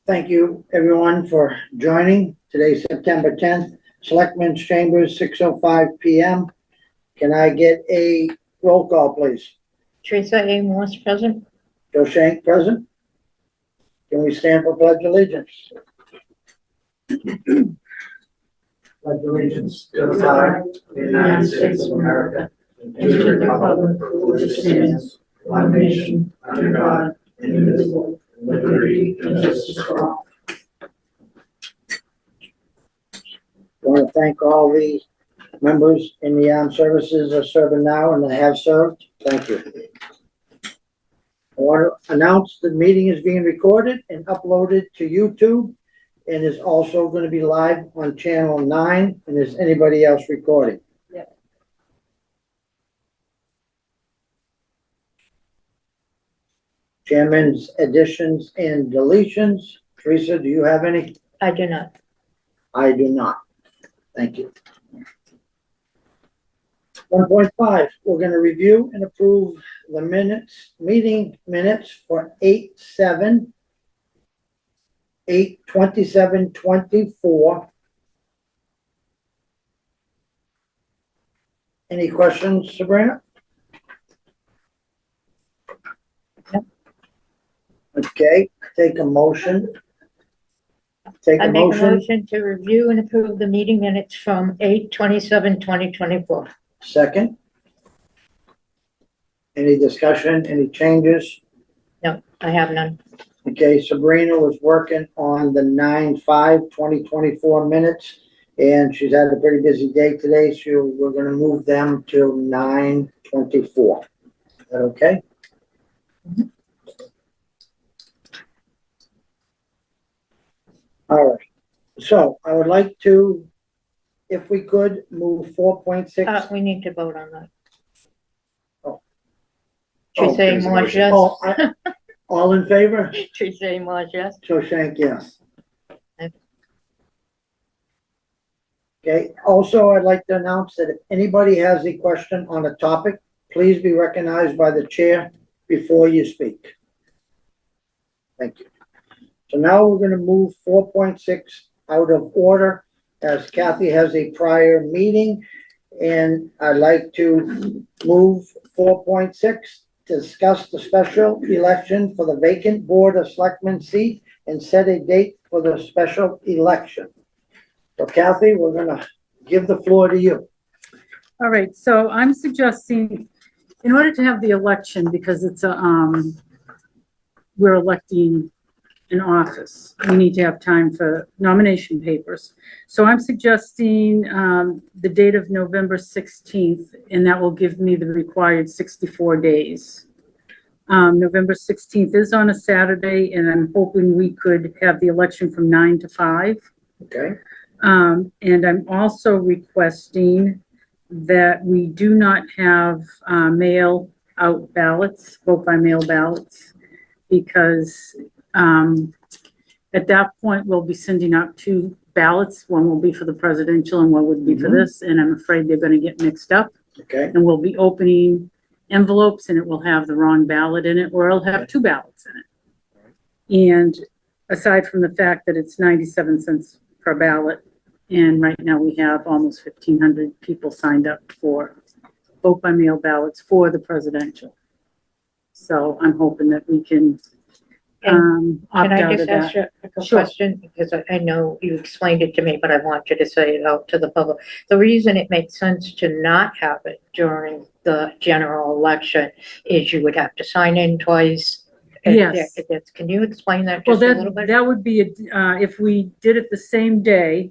Thank you, everyone, for joining. Today's September 10th, Selectmen's Chambers, 6:05 PM. Can I get a roll call, please? Teresa A. Morse present. Joe Shank, present. Can we stand for pledge allegiance? Pledge allegiance to the flag of the United States of America and to the republic for which it stands, one nation, under God, indivisible, with liberty and justice for all. I want to thank all the members in the armed services that are serving now and that have served. Thank you. I want to announce the meeting is being recorded and uploaded to YouTube and is also going to be live on Channel 9. And is anybody else recording? Yeah. Chairman's additions and deletions. Teresa, do you have any? I do not. I do not. Thank you. 1.5, we're going to review and approve the meeting minutes for 8/7, 8/27/24. Any questions, Sabrina? No. Okay, take a motion. I make a motion to review and approve the meeting minutes from 8/27/2024. Second. Any discussion, any changes? No, I have none. Okay, Sabrina was working on the 9/5/2024 minutes, and she's had a pretty busy day today, so we're gonna move them to 9/24. Is that okay? Mhm. All right, so I would like to, if we could, move 4.6. We need to vote on that. Oh. Teresa A. Morse, yes. All in favor? Teresa A. Morse, yes. Joe Shank, yes. Okay. Okay, also, I'd like to announce that if anybody has a question on a topic, please be recognized by the chair before you speak. Thank you. So now we're gonna move 4.6 out of order, as Kathy has a prior meeting. And I'd like to move 4.6, discuss the special election for the vacant Board of Selectmen seat and set a date for the special election. So Kathy, we're gonna give the floor to you. All right, so I'm suggesting, in order to have the election, because it's a, we're electing an office, we need to have time for nomination papers. So I'm suggesting, the date of November 16th, and that will give me the required 64 days. November 16th is on a Saturday, and I'm hoping we could have the election from 9 to 5. Okay, And I'm also requesting that we do not have mail out ballots, vote by mail ballots, because at that point, we'll be sending out 2 ballots. One will be for the presidential and one would be for this, and I'm afraid they're gonna get mixed up. okay, And we'll be opening envelopes and it will have the wrong ballot in it, or it'll have 2 ballots in it. And aside from the fact that it's 97 cents per ballot, and right now we have almost 1,500 people signed up for vote by mail ballots for the presidential. So I'm hoping that we can opt Can I out of just ask that. you a Sure. question? Because I know you explained it to me, but I want you to say it out to the public. The reason it makes sense to not have it during the general election is you would have to sign in twice. Yes. Can you explain that Well, just a little bit? that would be, if we did it the same day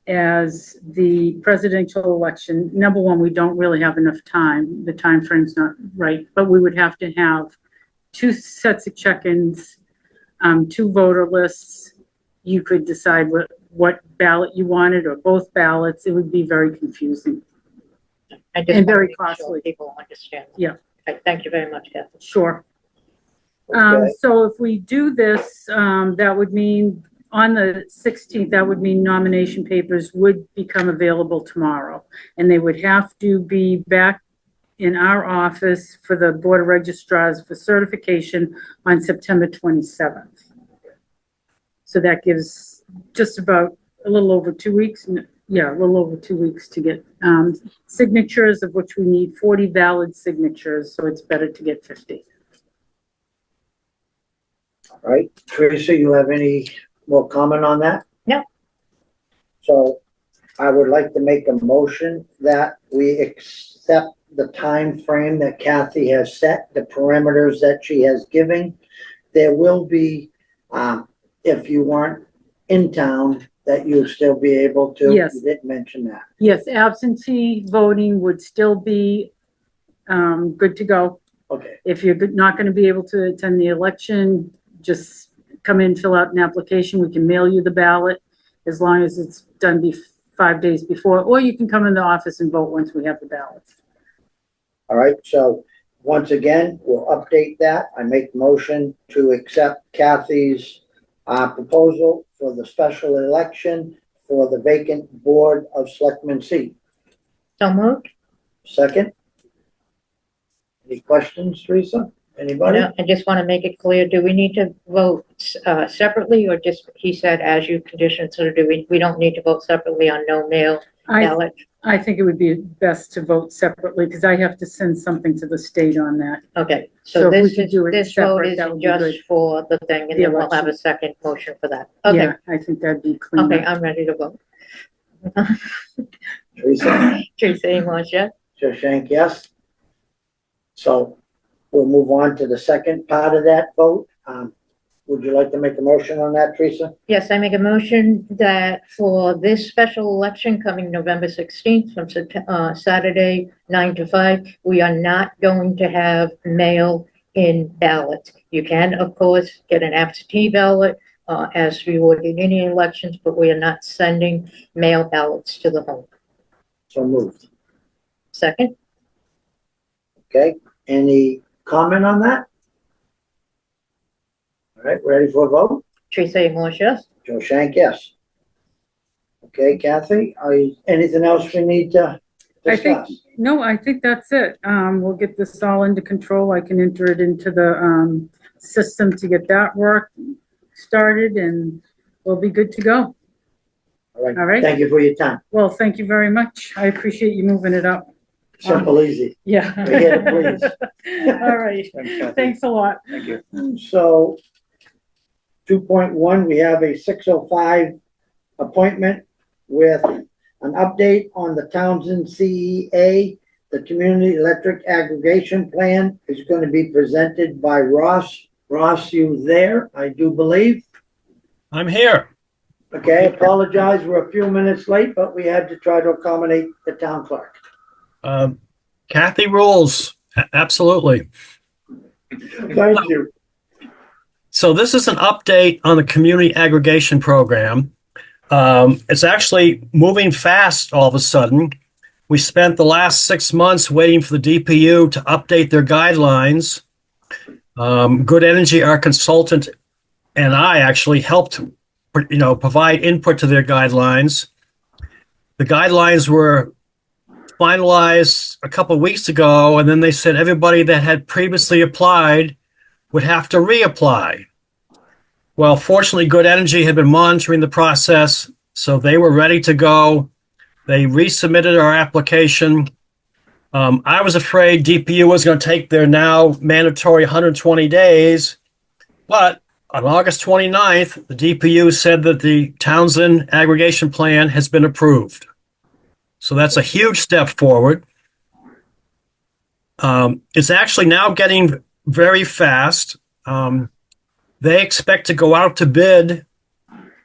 as the presidential election, number one, we don't really have enough time. The time frame's not right, but we would have to have 2 sets of check-ins, 2 voter lists. You could decide what ballot you wanted or both ballots. It would be very confusing. I just and wanna very make sure costly. People understand. Yeah. Okay, thank you very much, Kathy. Sure. okay. So if we do this, that would mean on the 16th, that would mean nomination papers would become available tomorrow. And they would have to be back in our office for the Board of Registrars for certification on September 27th. So that gives just about a little over 2 weeks. Yeah, a little over 2 weeks to get signatures, of which we need 40 valid signatures, so it's better to get 50. All right, Teresa, you have any more comment on that? No. So I would like to make a motion that we accept the time frame that Kathy has set, the parameters that she has given. There will be, if you weren't in town, that you'll still be able to. Yes. You didn't mention that. Yes, absentee voting would still be good to go. Okay, If you're not going to be able to attend the election, just come in, fill out an application. We can mail you the ballot as long as it's done 5 days before, or you can come in the office and vote once we have the ballots. all right, so once again, we'll update that. I make motion to accept Kathy's proposal for the special election for the vacant Board of Selectmen seat. So moved. Second? Any questions, Teresa? Anybody? No, I just want to make it clear, do we need to vote separately, or just, he said, as you conditioned, so do we don't need to vote separately on no mail ballot? I think it would be best to vote separately because I have to send something to the state on that. Okay, So so if we this could is, do it this vote separate, that would is be just good. for the thing, and The then we'll have election. a second motion for that. Okay, Yeah, I think that'd be clean. okay, I'm ready to vote. Teresa? Teresa Amos, yes? Joe Shank, yes. So we'll move on to the second part of that vote. Would you like to make a motion on that, Teresa? Yes, I make a motion that for this special election coming November 16th from Saturday, 9 to 5, we are not going to have mail-in ballots. You can, of course, get an absentee ballot, as we would in any elections, but we are not sending mail ballots to the home. So moved. Second? Okay, any comment on that? All right, ready for a vote? Teresa Amos, yes? Joe Shank, yes. Okay, Kathy, anything else we need to I think, discuss? no, I think that's it. We'll get this all under control. I can enter it into the system to get that work started and we'll be good to go. All right. Thank you for your time. Well, thank you very much. I appreciate you moving it up. Simple, easy. Yeah. We're here to please. All right. Thanks a lot. Thank you. So 2.1, we have a 6:05 appointment with an update on the Townsend CEA. The Community Electric Aggregation Plan is going to be presented by Ross. Ross, you there, I do believe. I'm here. Okay, apologize, we're a few minutes late, but we had to try to accommodate the town clerk. Kathy rules. Absolutely. Thank you. So this is an update on the community aggregation program. It's actually moving fast all of a sudden. We spent the last 6 months waiting for the DPU to update their guidelines. Good Energy, our consultant, and I actually helped, provide input to their guidelines. The guidelines were finalized a couple of weeks ago, and then they said everybody that had previously applied would have to reapply. Well, fortunately, Good Energy had been monitoring the process, so they were ready to go. They resubmitted our application. I was afraid DPU was going to take their now mandatory 120 days, but on August 29th, the DPU said that the Townsend aggregation plan has been approved. So that's a huge step forward. It's actually now getting very fast. They expect to go out to bid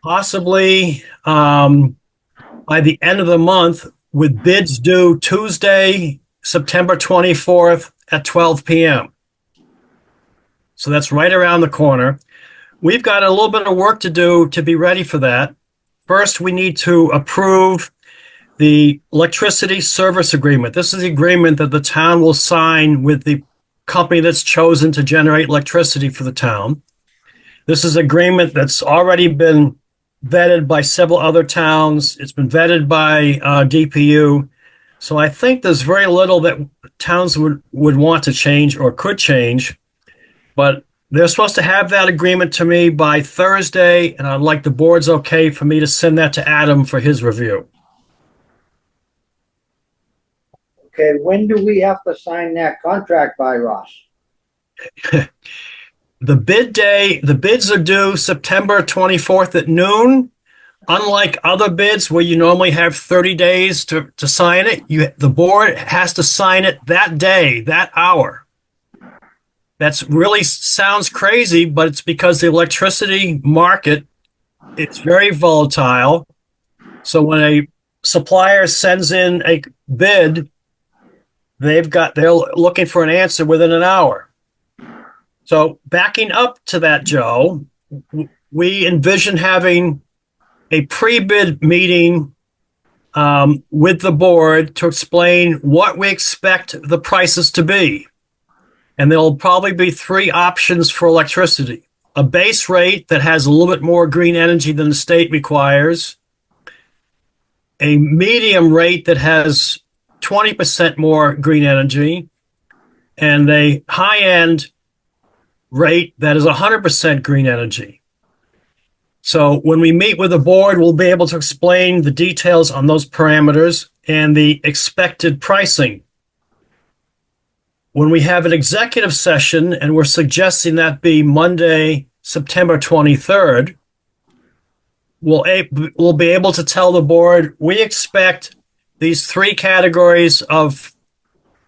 possibly by the end of the month, with bids due Tuesday, September 24th at 12 p.m. So that's right around the corner. We've got a little bit of work to do to be ready for that. First, we need to approve the electricity service agreement. This is the agreement that the town will sign with the company that's chosen to generate electricity for the town. This is an agreement that's already been vetted by several other towns. It's been vetted by DPU. So I think there's very little that towns would want to change or could change. But they're supposed to have that agreement to me by Thursday, and I'd like the board's okay for me to send that to Adam for his review. Okay, when do we have to sign that contract by, Ross? The bids are due September 24th at noon. Unlike other bids where you normally have 30 days to sign it, the board has to sign it that day, that hour. That's really sounds crazy, but it's because the electricity market, it's very volatile. So when a supplier sends in a bid, they're looking for an answer within an hour. So backing up to that, Joe, we envision having a pre-bid meeting with the board to explain what we expect the prices to be. And there'll probably be three options for electricity. A base rate that has a little bit more green energy than the state requires. A medium rate that has 20% more green energy. And a high-end rate that is 100% green energy. So when we meet with the board, we'll be able to explain the details on those parameters and the expected pricing. When we have an executive session, and we're suggesting that be Monday, September 23rd, we'll be able to tell the board, we expect these three categories of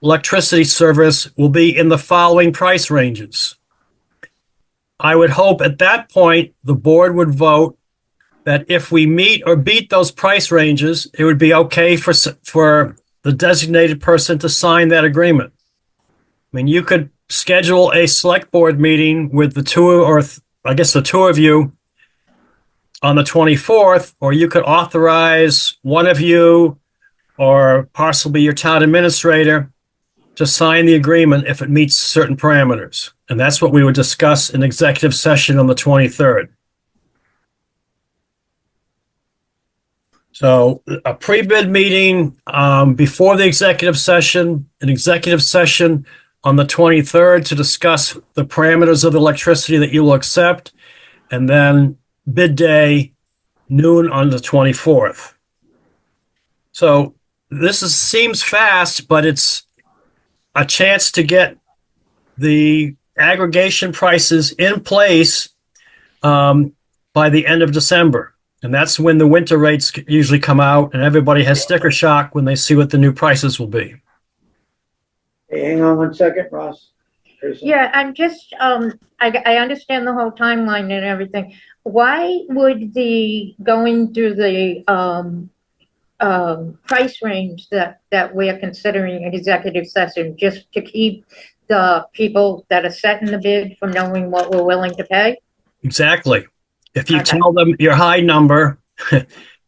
electricity service will be in the following price ranges. I would hope at that point, the board would vote that if we meet or beat those price ranges, it would be okay for the designated person to sign that agreement. I mean, you could schedule a select board meeting with the two of you on the 24th, or you could authorize one of you or possibly your town administrator to sign the agreement if it meets certain parameters. And that's what we would discuss in executive session on the 23rd. So a pre-bid meeting before the executive session, an executive session on the 23rd to discuss the parameters of the electricity that you will accept, and then bid day, noon on the 24th. So seems fast, but it's a chance to get the aggregation prices in place by the end of December. And that's when the winter rates usually come out, and everybody has sticker shock when they see what the new prices will be. Hey, hang on one second, Ross. Yeah, I'm just, I understand the whole timeline and everything. Why would going through the, price range that we're considering an executive session, just to keep the people that are setting the bid from knowing what we're willing to pay? Exactly. If you tell them your high number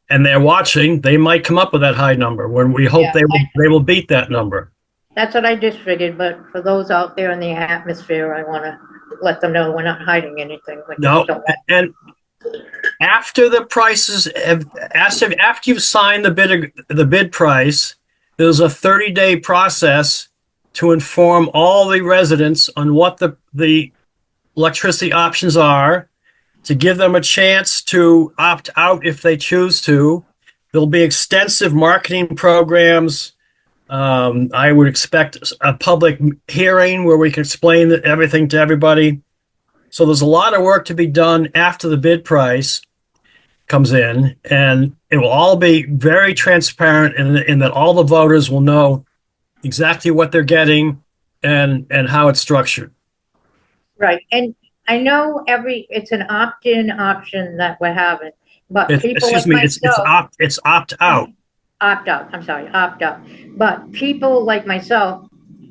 and they're watching, they might come up with that high number when we hope they will beat that number. That's what I just figured, but for those out there in the atmosphere, I want to let them know we're not hiding anything. No, and after the prices after you've signed the bid price, there's a 30-day process to inform all the residents on what the electricity options are, to give them a chance to opt out if they choose to. There'll be extensive marketing programs. I would expect a public hearing where we can explain everything to everybody. So there's a lot of work to be done after the bid price comes in, and it will all be very transparent in that all the voters will know exactly what they're getting and how it's structured. Right, and I know it's an opt-in option that we're having, but people like myself. It's opt-out. Opt-out, I'm sorry, opt-out. But people like myself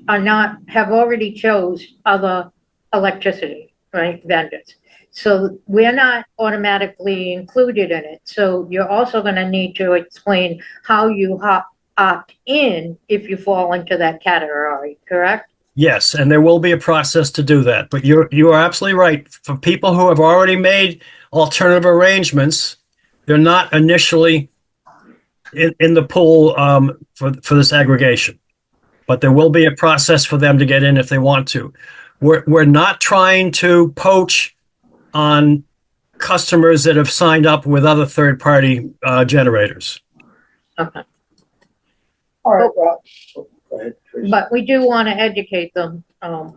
have already chose other electricity, right, vendors. So we're not automatically included in it. So you're also going to need to explain how you opt in if you fall into that category, correct? Yes, and there will be a process to do that. But you are absolutely right. For people who have already made alternative arrangements, they're not initially in the pool for this aggregation. But there will be a process for them to get in if they want to. we're not trying to poach on customers that have signed up with other third-party generators. Okay. All right, Rob. Oh, go ahead, Teresa. But we do want to educate them,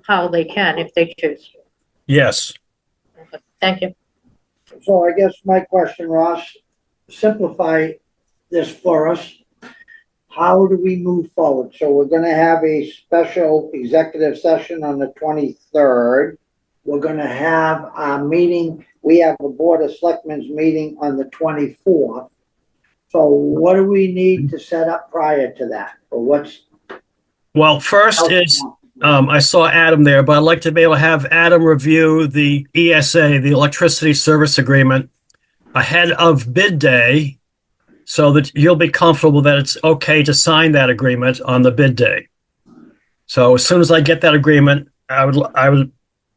how they can if they choose. Yes. Okay. Thank you. So I guess my question, Ross, simplify this for us. How do we move forward? So we're gonna have a special executive session on the 23rd. We're gonna have a meeting, we have a Board of Selectmen's meeting on the 24th. So what do we need to set up prior to that? Or what's? Well, first is, I saw Adam there, but I'd like to be able to have Adam review the ESA, the Electricity Service Agreement, ahead of bid day, so that you'll be comfortable that it's okay to sign that agreement on the bid day. So as soon as I get that agreement, I would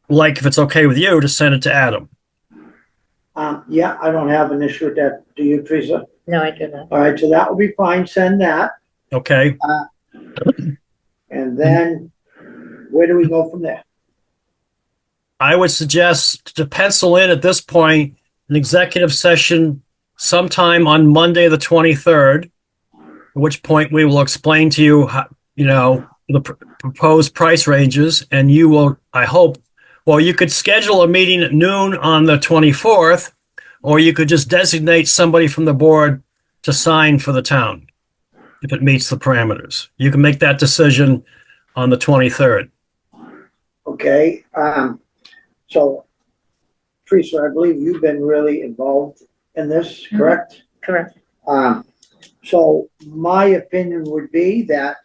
like, if it's okay with you, to send it to Adam. Yeah, I don't have an issue with that. Do you, Teresa? No, I do not. All right, so that will be fine. Send that. Okay. And then where do we go from there? I would suggest to pencil in at this point an executive session sometime on Monday, the 23rd, at which point we will explain to you, how, the proposed price ranges, and you will, I hope, well, you could schedule a meeting at noon on the 24th, or you could just designate somebody from the board to sign for the town if it meets the parameters. You can make that decision on the 23rd. Okay, so Teresa, I believe you've been really involved in this, correct? Correct. So my opinion would be that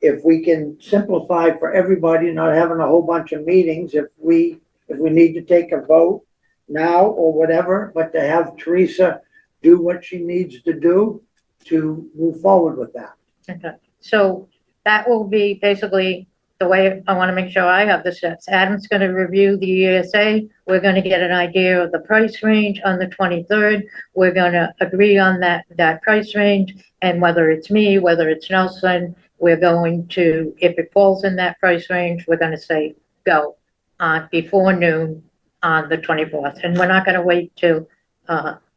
if we can simplify for everybody, not having a whole bunch of meetings, if we need to take a vote now or whatever, but to have Teresa do what she needs to do to move forward with that. Okay. So that will be basically the way I want to make sure I have the steps. Adam's going to review the ESA. We're going to get an idea of the price range on the 23rd. We're going to agree on that price range, and whether it's me, whether it's Nelson, we're going to, if it falls in that price range, we're going to say go on before noon on the 24th. And we're not going to wait till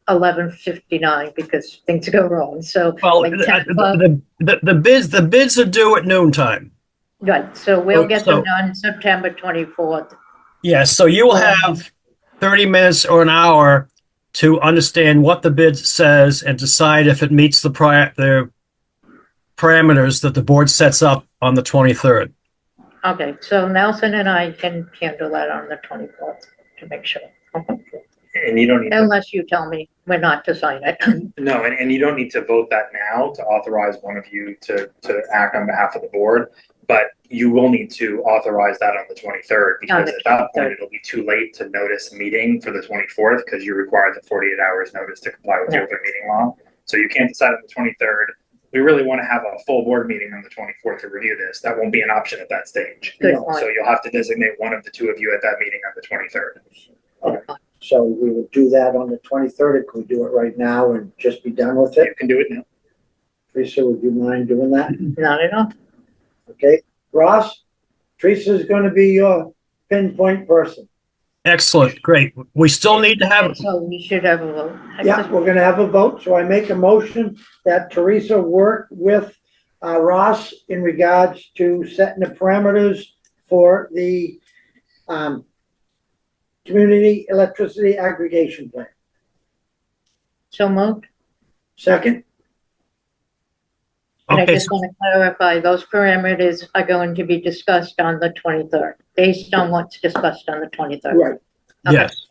11:59 because things go wrong. So Well, like 10 o'clock. the bids are due at noontime. Right, so we'll get them So- done September 24th. Yes, so you will have 30 minutes or an hour to understand what the bid says and decide if it meets the parameters that the board sets up on the 23rd. Okay, so Nelson and I can handle that on the 24th to make sure. Okay. And you don't need to, Unless you tell me we're not to sign it. no, and you don't need to vote that now to authorize one of you to act on behalf of the board. But you will need to authorize that on the 23rd, because the at that 23rd. point, it'll be too late to notice a meeting for the 24th, because you require the 48 hours notice to comply with the Yeah. open meeting law. So you can't decide on the 23rd. We really want to have a full board meeting on the 24th to review this. That won't be an option at that stage. Good No. So point. you'll have to designate one of the two of you at that meeting on the 23rd. So we will do that on the 23rd. Can we do it right now and just be done with You it? can do it now. Teresa, would you mind doing that? Not at all. Okay, Ross, Teresa's gonna be your pinpoint person. Excellent, great. We still need to have, So we should have a vote. Yeah, we're gonna have a vote, so I make a motion that Teresa work with Ross in regards to setting the parameters for the community electricity aggregation plan. So moved. Second, And I okay, just want to clarify, those parameters are going to be discussed on the 23rd, based on what's discussed on the 23rd. right, Okay. yes.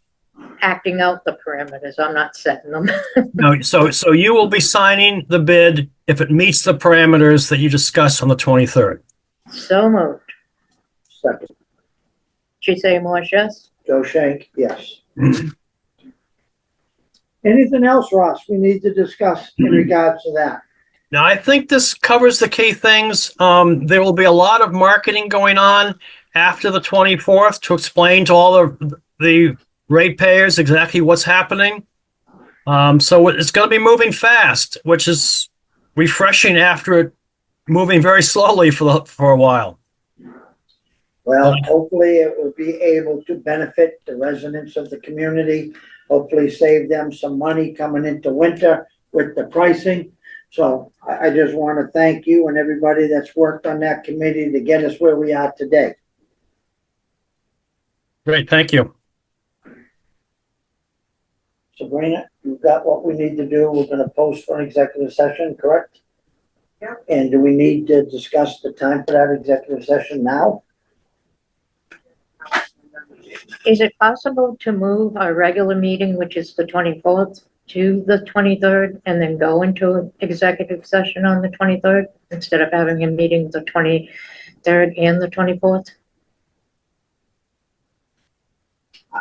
Acting out the parameters, I'm not setting them. No, so you will be signing the bid if it meets the parameters that you discussed on the 23rd. So moved. second. Did you say Morse, yes? Joe Shank, yes. Anything else, Ross, we need to discuss in regards to that? Now, I think this covers the key things. There will be a lot of marketing going on after the 24th to explain to all the ratepayers exactly what's happening. So it's going to be moving fast, which is refreshing after it moving very slowly for a while. Well, hopefully it will be able to benefit the residents of the community, hopefully save them some money coming into winter with the pricing. So I just want to thank you and everybody that's worked on that committee to get us where we are today. Great, thank you. Sabrina, you've got what we need to do. We're gonna post for an executive session, correct? Yeah. And do we need to discuss the time for that executive session now? Is it possible to move our regular meeting, which is the 24th, to the 23rd, and then go into executive session on the 23rd, instead of having a meeting the 23rd and the 24th?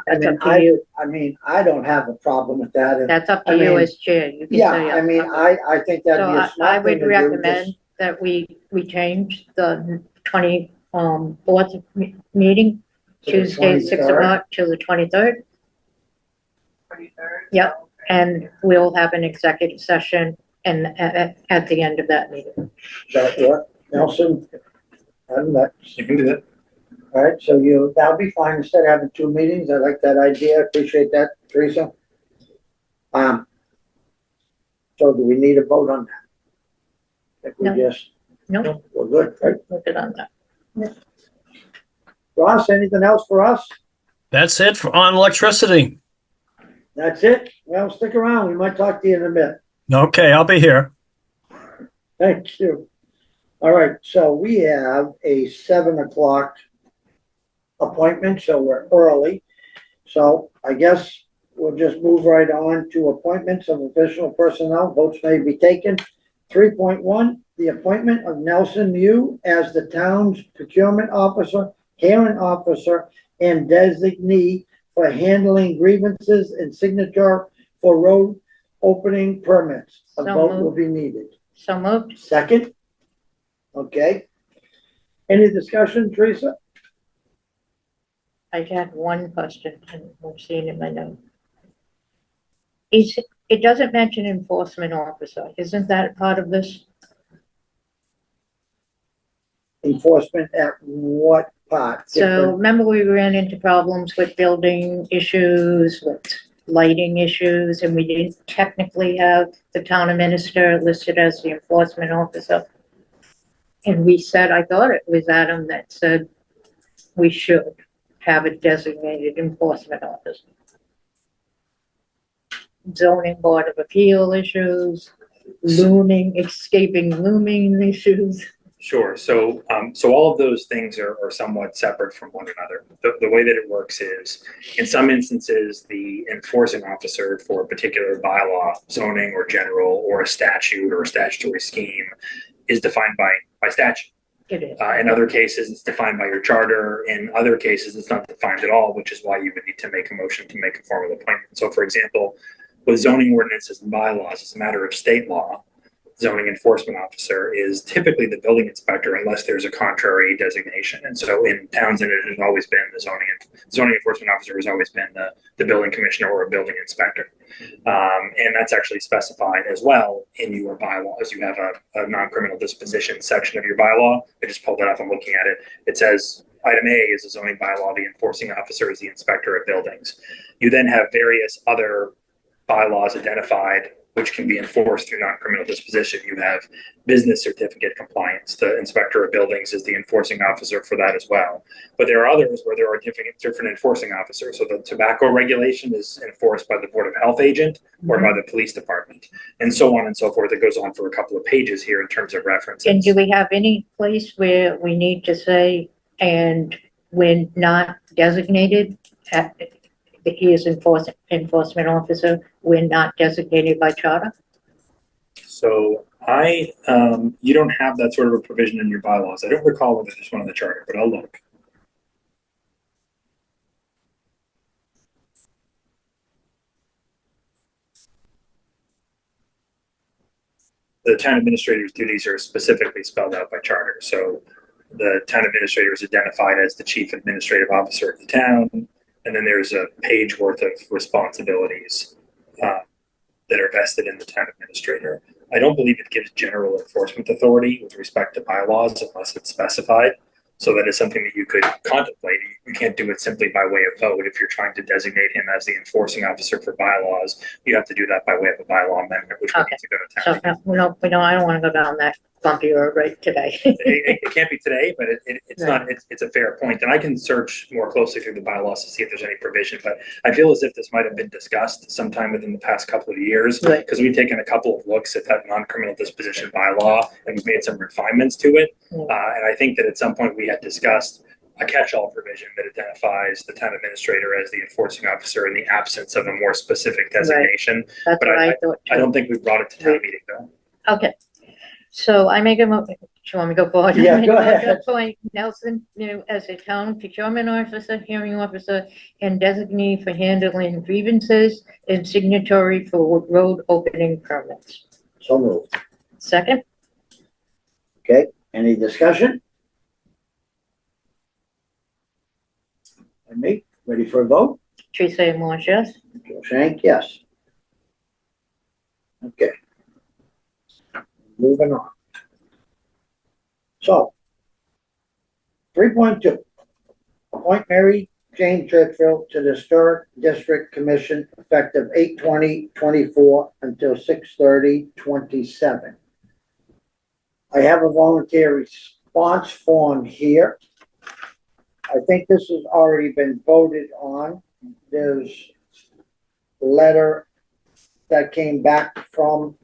That's up to you. I mean, I don't have a problem with that. That's up I to you mean, as chair. You can Yeah, say. I mean, I think that'd be a So smart I thing would to do. recommend that we change the 24th meeting, To the Tuesday, 6 23rd? o'clock, to the 23rd. 23rd? Yep. And we'll have an executive session and at the end of that meeting. Does that work? Nelson? You can do that. All right, so that'll be fine. Instead of having two meetings, I like that idea. Appreciate that, Teresa. So do we need a vote on that? If we No. just, No, we're good, right? look it on that. Ross, anything else for us? That's it on electricity. That's it? Well, stick around. We might talk to you in a bit. Okay, I'll be here. Thank you. All right, so we have a 7 o'clock appointment, so we're early. So I guess we'll just move right on to appointments of official personnel. Votes may be taken. 3.1, the appointment of Nelson Mew as the town's procurement officer, hearing officer, and designee for handling grievances and signature for road opening permits. A So vote will moved. be needed. So moved. Second? Okay. Any discussion, Teresa? I had one question, and I'm seeing in my note. It doesn't mention enforcement officer. Isn't that part of this? Enforcement at what part? So remember we ran into problems with building issues, with lighting issues, and we didn't technically have the town administrator listed as the enforcement officer. And we said, I thought it was Adam that said we should have a designated enforcement officer. Zoning Board of Appeal issues, escaping looming issues. Sure. So, so all of those things are somewhat separate from one another. The way that it works is, in some instances, the enforcing officer for a particular bylaw, zoning or general, or a statute or a statutory scheme is defined by statute. It is. In other cases, it's defined by your charter. In other cases, it's not defined at all, which is why you would need to make a motion to make a formal appointment. So, for example, with zoning ordinances and bylaws, it's a matter of state law. Zoning enforcement officer is typically the building inspector unless there's a contrary designation. And so in Townsend, it has always been the zoning enforcement officer has always been the building commissioner or a building inspector. And that's actually specified as well in your bylaws. You have a non-criminal disposition section of your bylaw. I just pulled it up. I'm looking at it. It says item A is a zoning bylaw. The enforcing officer is the inspector of buildings. You then have various other bylaws identified which can be enforced through non-criminal disposition. You have business certificate compliance. The inspector of buildings is the enforcing officer for that as well. But there are others where there are different enforcing officers. So the tobacco regulation is enforced by the Board of Health agent or by the police department, and so on and so forth. It goes on for a couple of pages here in terms of references. And do we have any place where we need to say, and when not designated, that he is enforcement officer, when not designated by charter? So you don't have that sort of a provision in your bylaws. I don't recall whether there's one in the charter, but I'll look. The town administrator's duties are specifically spelled out by charter. So the town administrator is identified as the chief administrative officer of the town. And then there's a page worth of responsibilities that are vested in the town administrator. I don't believe it gives general enforcement authority with respect to bylaws unless it's specified. So that is something that you could contemplate. You can't do it simply by way of vote. If you're trying to designate him as the enforcing officer for bylaws, you have to do that by way of a bylaw amendment, which would Okay. need to go to So, town. I don't want to go down that bumpy road right today. It can't be today, but it's Right. not, it's a fair point. And I can search more closely through the bylaws to see if there's any provision, but I feel as if this might have been discussed sometime within the past couple of years. Right. Because we've taken a couple of looks at that non-criminal disposition bylaw and we've made some refinements to it. Mm. And I think that at some point we had discussed a catch-all provision that identifies the town administrator as the enforcing officer in the absence of a more specific designation. That's But what I thought I too. don't think we brought it to town Right. meeting though. Okay, so I make a do you want me to go forward? Yeah, I make go a motion to ahead. Appoint Nelson, as a town procurement officer, hearing officer, and designee for handling grievances and signatory for road opening permits. So moved. Second, Okay, any discussion? And me, ready for a vote? Teresa A. Marsh, yes? Joe Shank, yes. Okay. Moving on. So, 3.2, appoint Mary Jane Churchfield to the Historic District Commission effective 8/20/24 until 6/30/27. I have a volunteer response form here. I think this has already been voted on. There's a letter that came back from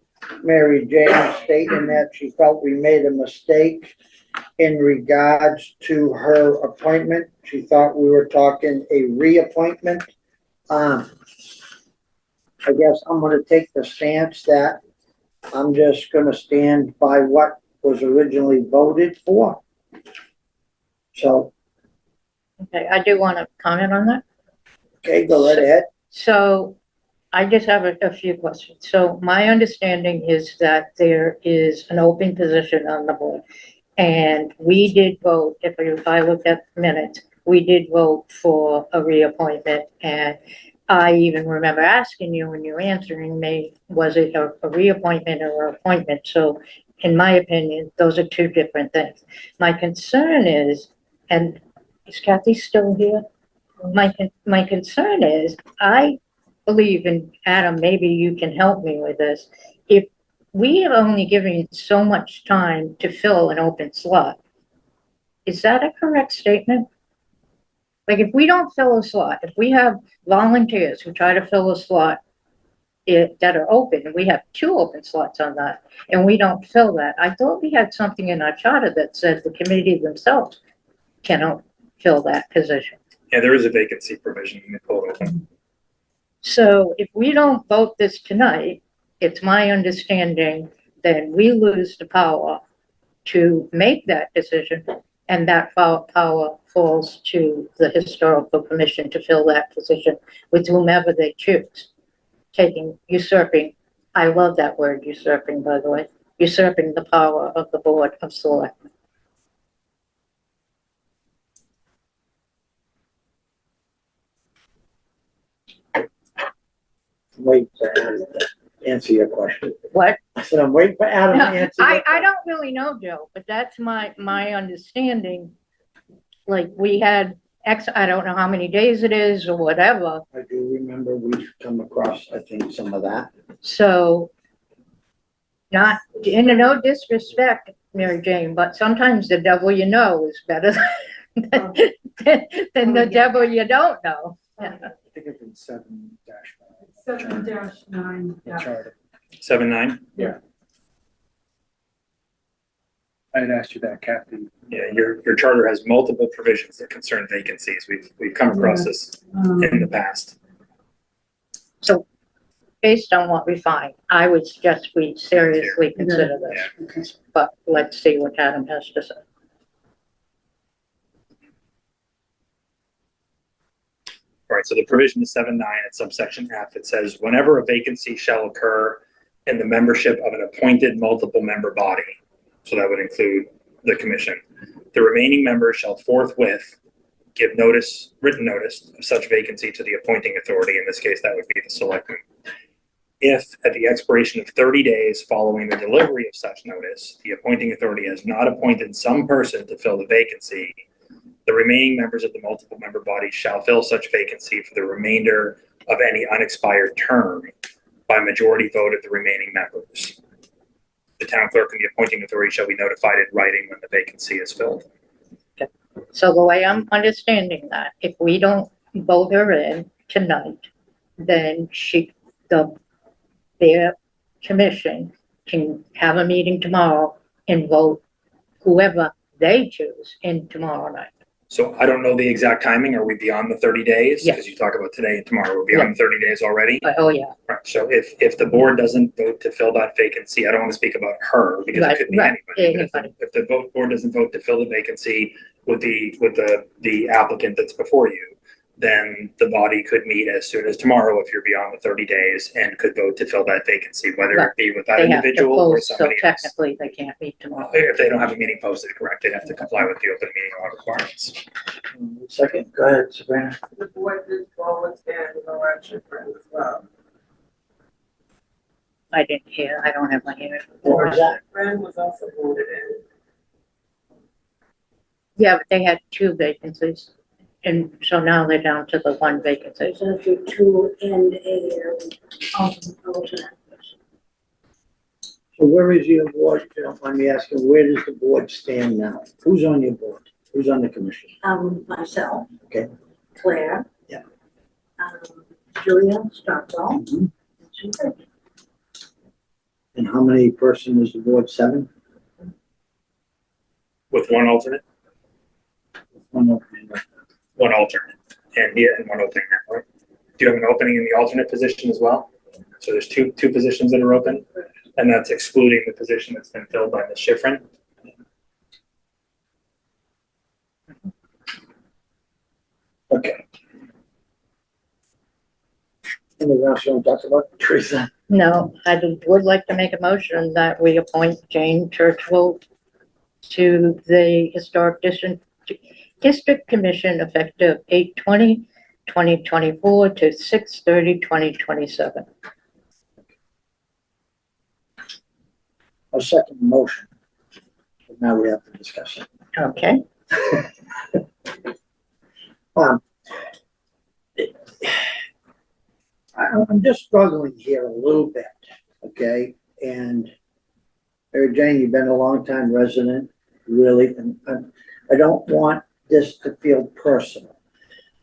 Mary Jane stating that she felt we made a mistake in regards to her appointment. She thought we were talking a reappointment. I guess I'm gonna take the stance that I'm just gonna stand by what was originally voted for. So, Okay, I do want to comment on that. okay, go right ahead. So I just have a few questions. So my understanding is that there is an open position on the board. And we did vote, if I looked at minutes, we did vote for a reappointment. And I even remember asking you when you were answering me, was it a reappointment or an appointment? So in my opinion, those are two different things. My concern is, and is Kathy still here? My concern is, I believe, and Adam, maybe you can help me with this. If we are only giving so much time to fill an open slot, is that a correct statement? Like, if we don't fill a slot, if we have volunteers who try to fill a slot that are open, and we have 2 open slots on that, and we don't fill that, I thought we had something in our charter that said the committee themselves cannot fill that position. Yeah, there is a vacancy provision in the code open. So if we don't vote this tonight, it's my understanding that we lose the power to make that decision, and that power falls to the historical commission to fill that position with whomever they choose. Usurping, I love that word usurping, by the way, usurping the power of the Board of Selectmen. Wait for Adam to answer your question. What? I said, I'm waiting for Adam to answer your I question. don't really know, Joe, but that's my understanding. Like, we had I don't know how many days it is or whatever. I do remember we've come across, I think, some of that. So, not, in no disrespect, Mary Jane, but sometimes the devil you know is better than the devil you don't know. I think it's in 7-9. 7-9. The charter. 7-9? I had asked you that, Kathy. Yeah, your charter has multiple provisions that concern vacancies. We've come across this in the past. So, based on what we find, I would suggest we seriously consider this. But let's see what Adam has to say. All right, so the provision is 7-9 at subsection F. It says, whenever a vacancy shall occur in the membership of an appointed multiple member body, so that would include the commission, the remaining members shall forthwith give written notice of such vacancy to the appointing authority. In this case, that would be the selectmen. if at the expiration of 30 days following the delivery of such notice, the appointing authority has not appointed some person to fill the vacancy, the remaining members of the multiple member body shall fill such vacancy for the remainder of any unexpired term by majority vote of the remaining members. The town clerk and the appointing authority shall be notified in writing when the vacancy is filled. So the way I'm understanding that, if we don't vote her in tonight, then their commission can have a meeting tomorrow and vote whoever they choose in tomorrow night. So I don't know the exact timing. Are we beyond the 30 days? Yeah. Because you talk about today and tomorrow. We're beyond the 30 days already. But, oh, yeah, Right. So if the board doesn't vote to fill that vacancy, I don't want to speak about her because Right, it could be right, anybody. But anybody. if the board doesn't vote to fill the vacancy with the applicant that's before you, then the body could meet as soon as tomorrow if you're beyond the 30 days and could vote to fill that vacancy, whether it be with that they have to individual or post, so somebody else. technically they can't meet tomorrow. If they don't have a meeting posted, correct, they'd have to comply with the open meeting law requirements. Second, go ahead, Sabrina. The board did forward their election for as well. I didn't hear, I don't have my ear. What was that? Friend was also voted in. Yeah, but they had 2 vacancies, and so now they're down to the 1 vacancy. So if you're 2 and a alternate. So where is your board, if you don't mind me asking, where does the board stand now? Who's on your board? Who's on the commission? Myself. Okay. Claire. Yeah. Julia Stockwell. Mhm. and Susan. And how many person is the board? 7? With one alternate, One opening right now. one alternate, and one opening now, right? Do you have an opening in the alternate position as well? So there's two positions that are open, and that's excluding the position that's been filled by Ms. Schifrin. Okay. Anything else you want to talk about, Teresa? No, I would like to make a motion that we appoint Jane Churchwell to the Historic District Commission effective 8/20/2024 to 6/30/2027. I'll second the motion. But now we have to discuss it. Okay, I'm just struggling here a little bit, okay? And Mary Jane, you've been a long time resident, really, and I don't want this to feel personal.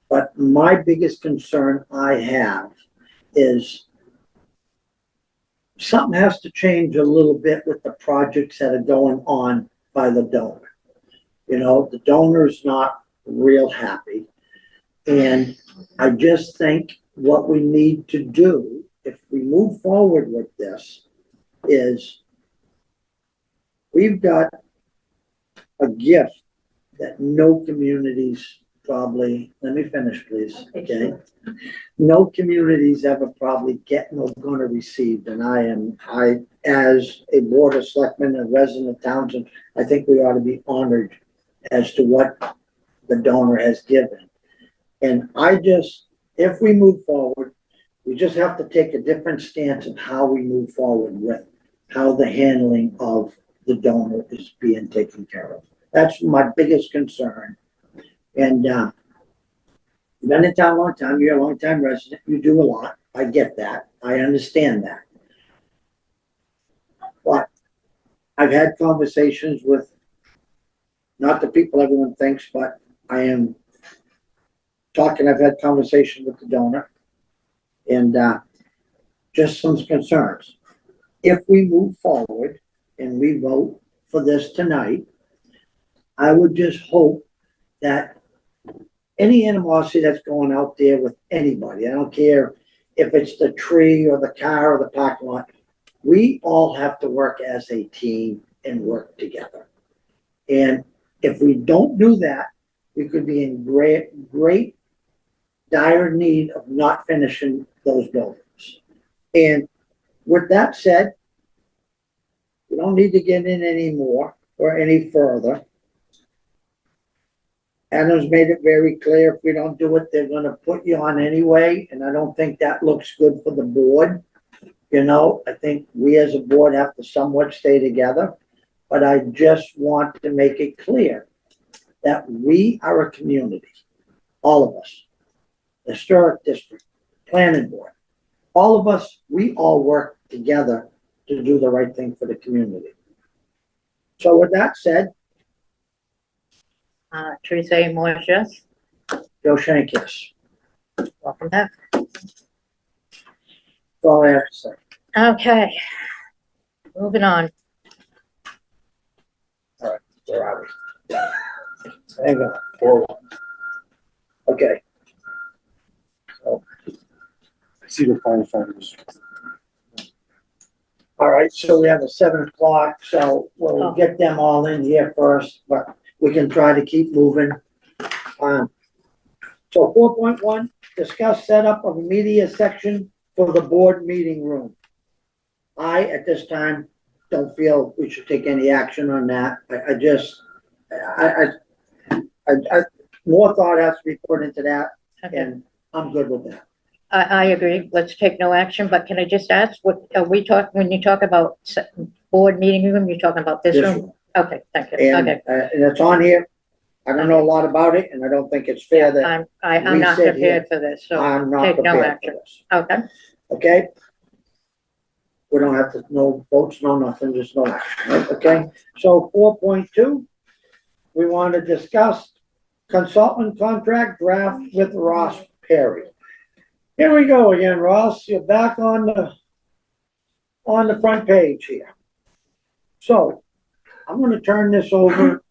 But my biggest concern I have is something has to change a little bit with the projects that are going on by the donor. You know, the donor's not real happy. And I just think what we need to do, if we move forward with this, is we've got a gift that no communities probably, let me finish, please, okay? No communities ever probably get nor gonna receive, and I, as a board of selectmen and resident of Townsend, I think we ought to be honored as to what the donor has given. And if we move forward, we just have to take a different stance of how we move forward with how the handling of the donor is being taken care of. That's my biggest concern. And you've been in town a long time, you're a long time resident, you do a lot, I get that, I understand that. But I've had conversations with, not the people everyone thinks, but I am talking, I've had conversations with the donor, and just some concerns. If we move forward and we vote for this tonight, I would just hope that any animosity that's going out there with anybody, I don't care if it's the tree or the car or the parking lot, we all have to work as a team and work together. And if we don't do that, we could be in great dire need of not finishing those buildings. And with that said, we don't need to get in any more or any further. Adam's made it very clear, if we don't do it, they're gonna put you on anyway, and I don't think that looks good for the board. You know, I think we as a board have to somewhat stay together, but I just want to make it clear that we are a community, all of us. Historic district, planning board, all of us, we all work together to do the right thing for the community. So with that said, Teresa A. Moore, yes. Joe Shank, yes. Welcome back. That's all I have to say. Okay. Moving on. Where are we? Hang on, 4-1. Okay. So, See the firefighters. all right, so we have a 7 o'clock, so we'll get them all in here first, but we can try to keep moving. So 4.1, discuss setup of a media section for the board meeting room. I, at this time, don't feel we should take any action on that. More thought has to be put into that, Okay. and I'm good with that. I agree. Let's take no action, but can I just ask, what are we talking, when you talk about board meeting room, you're talking about this room? one. Okay, thank you. And, Okay. and it's on here. I don't know a lot about it, and I don't think it's fair that I'm we not sit here. prepared for this, so, I'm not take no prepared for action. this. okay. Okay? We don't have to, no votes, no nothing, just no action, okay? So 4.2, we want to discuss consultant contract draft with Ross Perry. Here we go again, Ross, you're back on the front page here. So, I'm gonna turn this over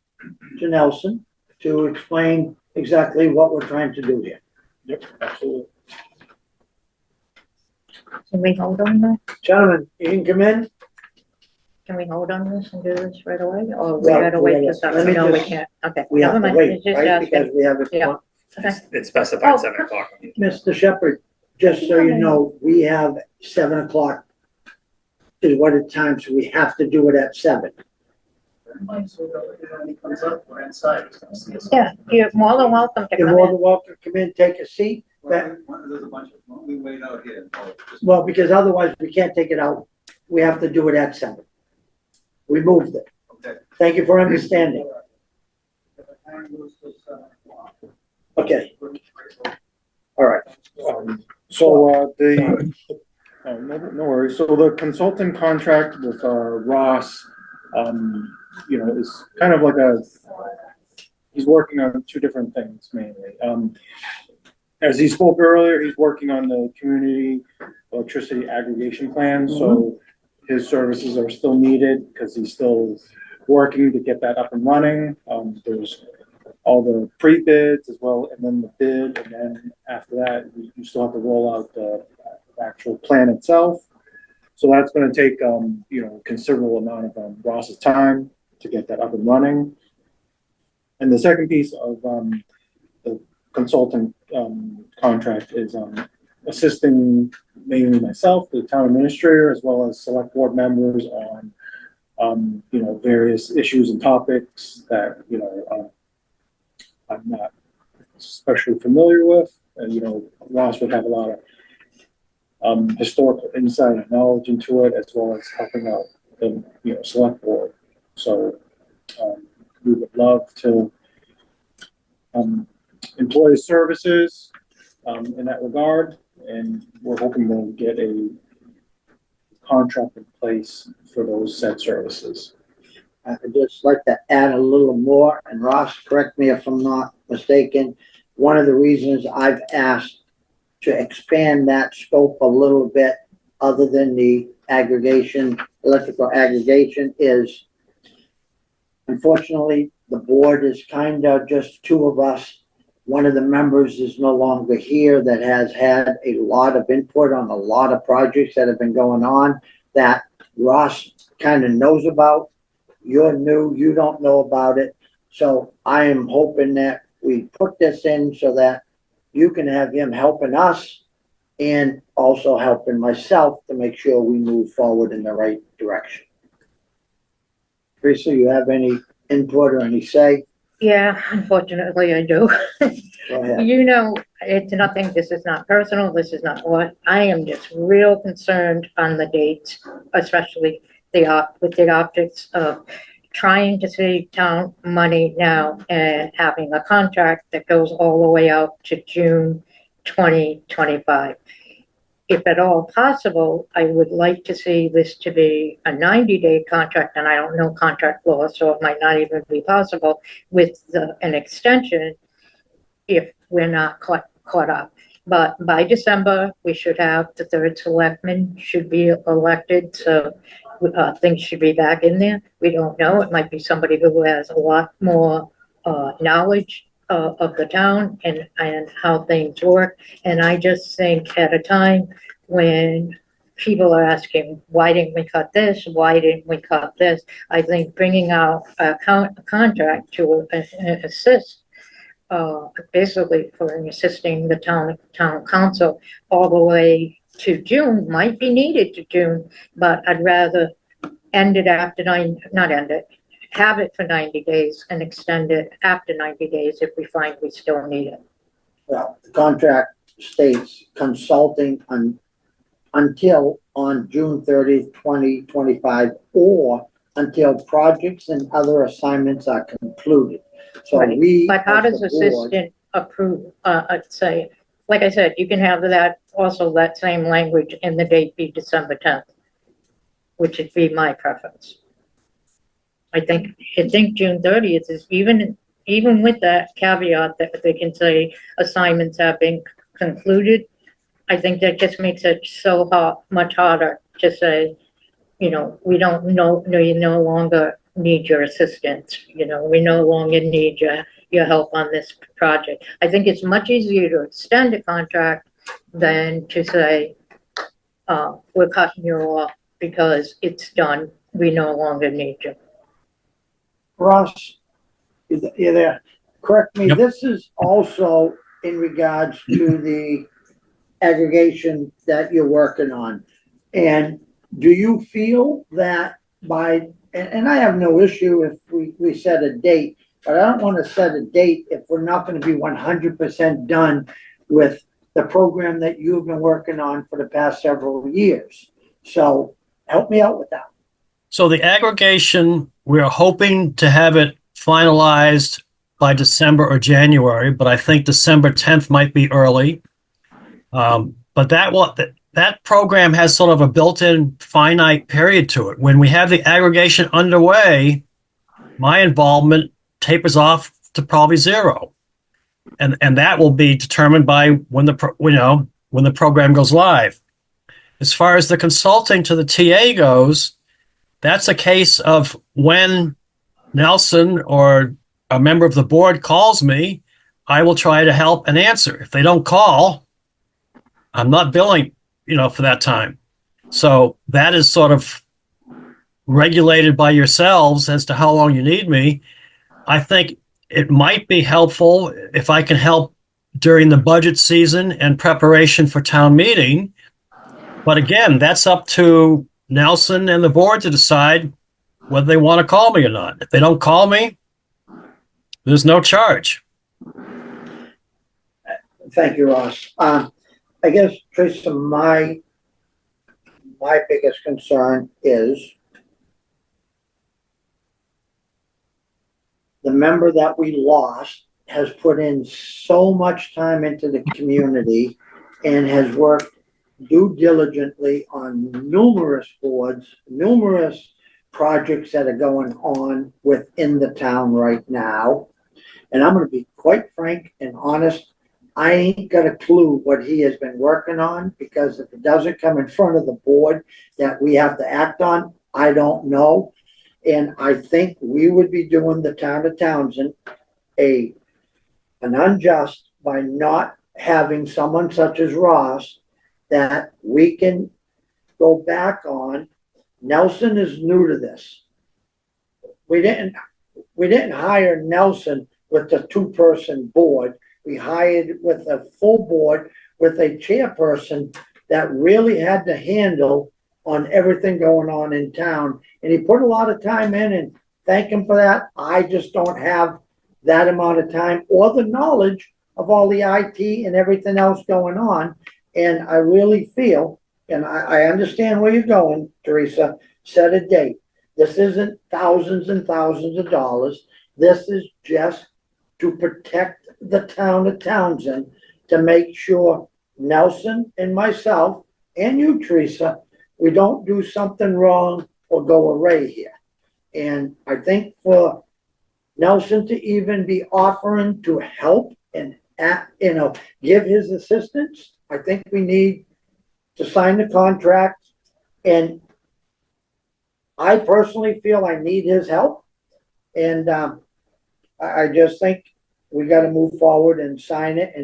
to Nelson to explain exactly what we're trying to do here. Yep, absolutely. Can we hold on that? Gentlemen, you can come in. Can we hold on this and do this right away, or we Well, gotta we wait gotta- till let me 7? No, we just- can't. Okay, We never have to mind. wait, Just right? asking. Because we have it. Yeah. Okay. It's specified Oh. 7 o'clock. Mr. Shepherd, just so you know, we have 7 o'clock is what it times, we have to do it at 7. Yeah, you're more than welcome to You're come more in. than welcome to come in, take a seat. There's a bunch of, we wait out here. Well, because otherwise we can't take it out. We have to do it at 7. We moved it. Okay. Thank you for understanding. Okay, all right. No worries. So the consultant contract with, Ross, is kind of like he's working on 2 different things mainly. As he spoke earlier, he's working on the community electricity aggregation plan, so his services are still needed because he's still working to get that up and running. There's all the pre-bids as well, and then the bid, and then after that, you still have to roll out the actual plan itself. So that's gonna take, considerable amount of Ross's time to get that up and running. And the second piece of the consultant contract is assisting mainly myself, the town administrator, as well as select board members on various issues and topics that I'm not especially familiar with. Ross would have a lot of historical insight and knowledge into it, as well as helping out the select board. So we would love to employ his services in that regard, and we're hoping to get a contract in place for those said services. I'd just like to add a little more, and Ross, correct me if I'm not mistaken, one of the reasons I've asked to expand that scope a little bit, other than the aggregation, electrical aggregation, is unfortunately, the board is kind of just 2 of us. One of the members is no longer here that has had a lot of input on a lot of projects that have been going on that Ross kind of knows about. You're new, you don't know about it. So I am hoping that we put this in so that you can have him helping us and also helping myself to make sure we move forward in the right direction. Teresa, you have any input or any say? Yeah, unfortunately I do. Go ahead. it's nothing, this is not personal, this is not what, I am just real concerned on the dates, especially with the optics of trying to save town money now and having a contract that goes all the way out to June 2025. If at all possible, I would like to see this to be a 90-day contract, and I don't know contract law, so it might not even be possible with an extension if we're not caught up. But by December, we should have the third selectman should be elected, so things should be back in there. We don't know. It might be somebody who has a lot more knowledge of the town and how things work. And I just think at a time when people are asking, why didn't we cut this? Why didn't we cut this? I think bringing out a contract to assist, basically for assisting the town council all the way to June might be needed to June, but I'd rather end it after not end it, have it for 90 days and extend it after 90 days if we find we still need it. Well, the contract states consulting until on June 30th, 2025, or until projects and other assignments are concluded. So Right. we. But how as does the board- assistant approve, say, like I said, you can have that same language and the date be December 10th, which would be my preference. I think June 30th is even with that caveat that they can say assignments have been concluded. I think that just makes it so much harder to say, we don't know, you no longer need your assistance. We no longer need your help on this project. I think it's much easier to extend a contract than to say, we're cutting you off because it's done. We no longer need you. Ross, you're there. Correct me, Yep. this is also in regards to the aggregation that you're working on. And do you feel that and I have no issue if we set a date, but I don't want to set a date if we're not going to be 100% done with the program that you've been working on for the past several years. So help me out with that. So the aggregation, we're hoping to have it finalized by December or January, but I think December 10th might be early. But that program has sort of a built-in finite period to it. When we have the aggregation underway, my involvement tapers off to probably zero. And that will be determined by when the program goes live. As far as the consulting to the TA goes, that's a case of when Nelson or a member of the board calls me, I will try to help and answer. If they don't call, I'm not billing, for that time. So that is sort of regulated by yourselves as to how long you need me. I think it might be helpful if I can help during the budget season and preparation for town meeting. But again, that's up to Nelson and the board to decide whether they want to call me or not. If they don't call me, there's no charge. Thank you, Ross. I guess, Teresa, my biggest concern is the member that we lost has put in so much time into the community and has worked due diligently on numerous boards, numerous projects that are going on within the town right now. And I'm going to be quite frank and honest. I ain't got a clue what he has been working on, because if it doesn't come in front of the board that we have to act on, I don't know. And I think we would be doing the town of Townsend an unjust by not having someone such as Ross that we can go back on. Nelson is new to this. We didn't hire Nelson with the two-person board. We hired with a full board with a chairperson that really had to handle on everything going on in town. And he put a lot of time in, and thank him for that. I just don't have that amount of time or the knowledge of all the IT and everything else going on. And I really feel, and I understand where you're going, Teresa, set a date. This isn't thousands and thousands of dollars. This is just to protect the town of Townsend, to make sure Nelson and myself and you, Teresa, we don't do something wrong or go away here. And I think for Nelson to even be offering to help and, give his assistance, I think we need to sign the contract. And I personally feel I need his help. And I just think we got to move forward and sign it.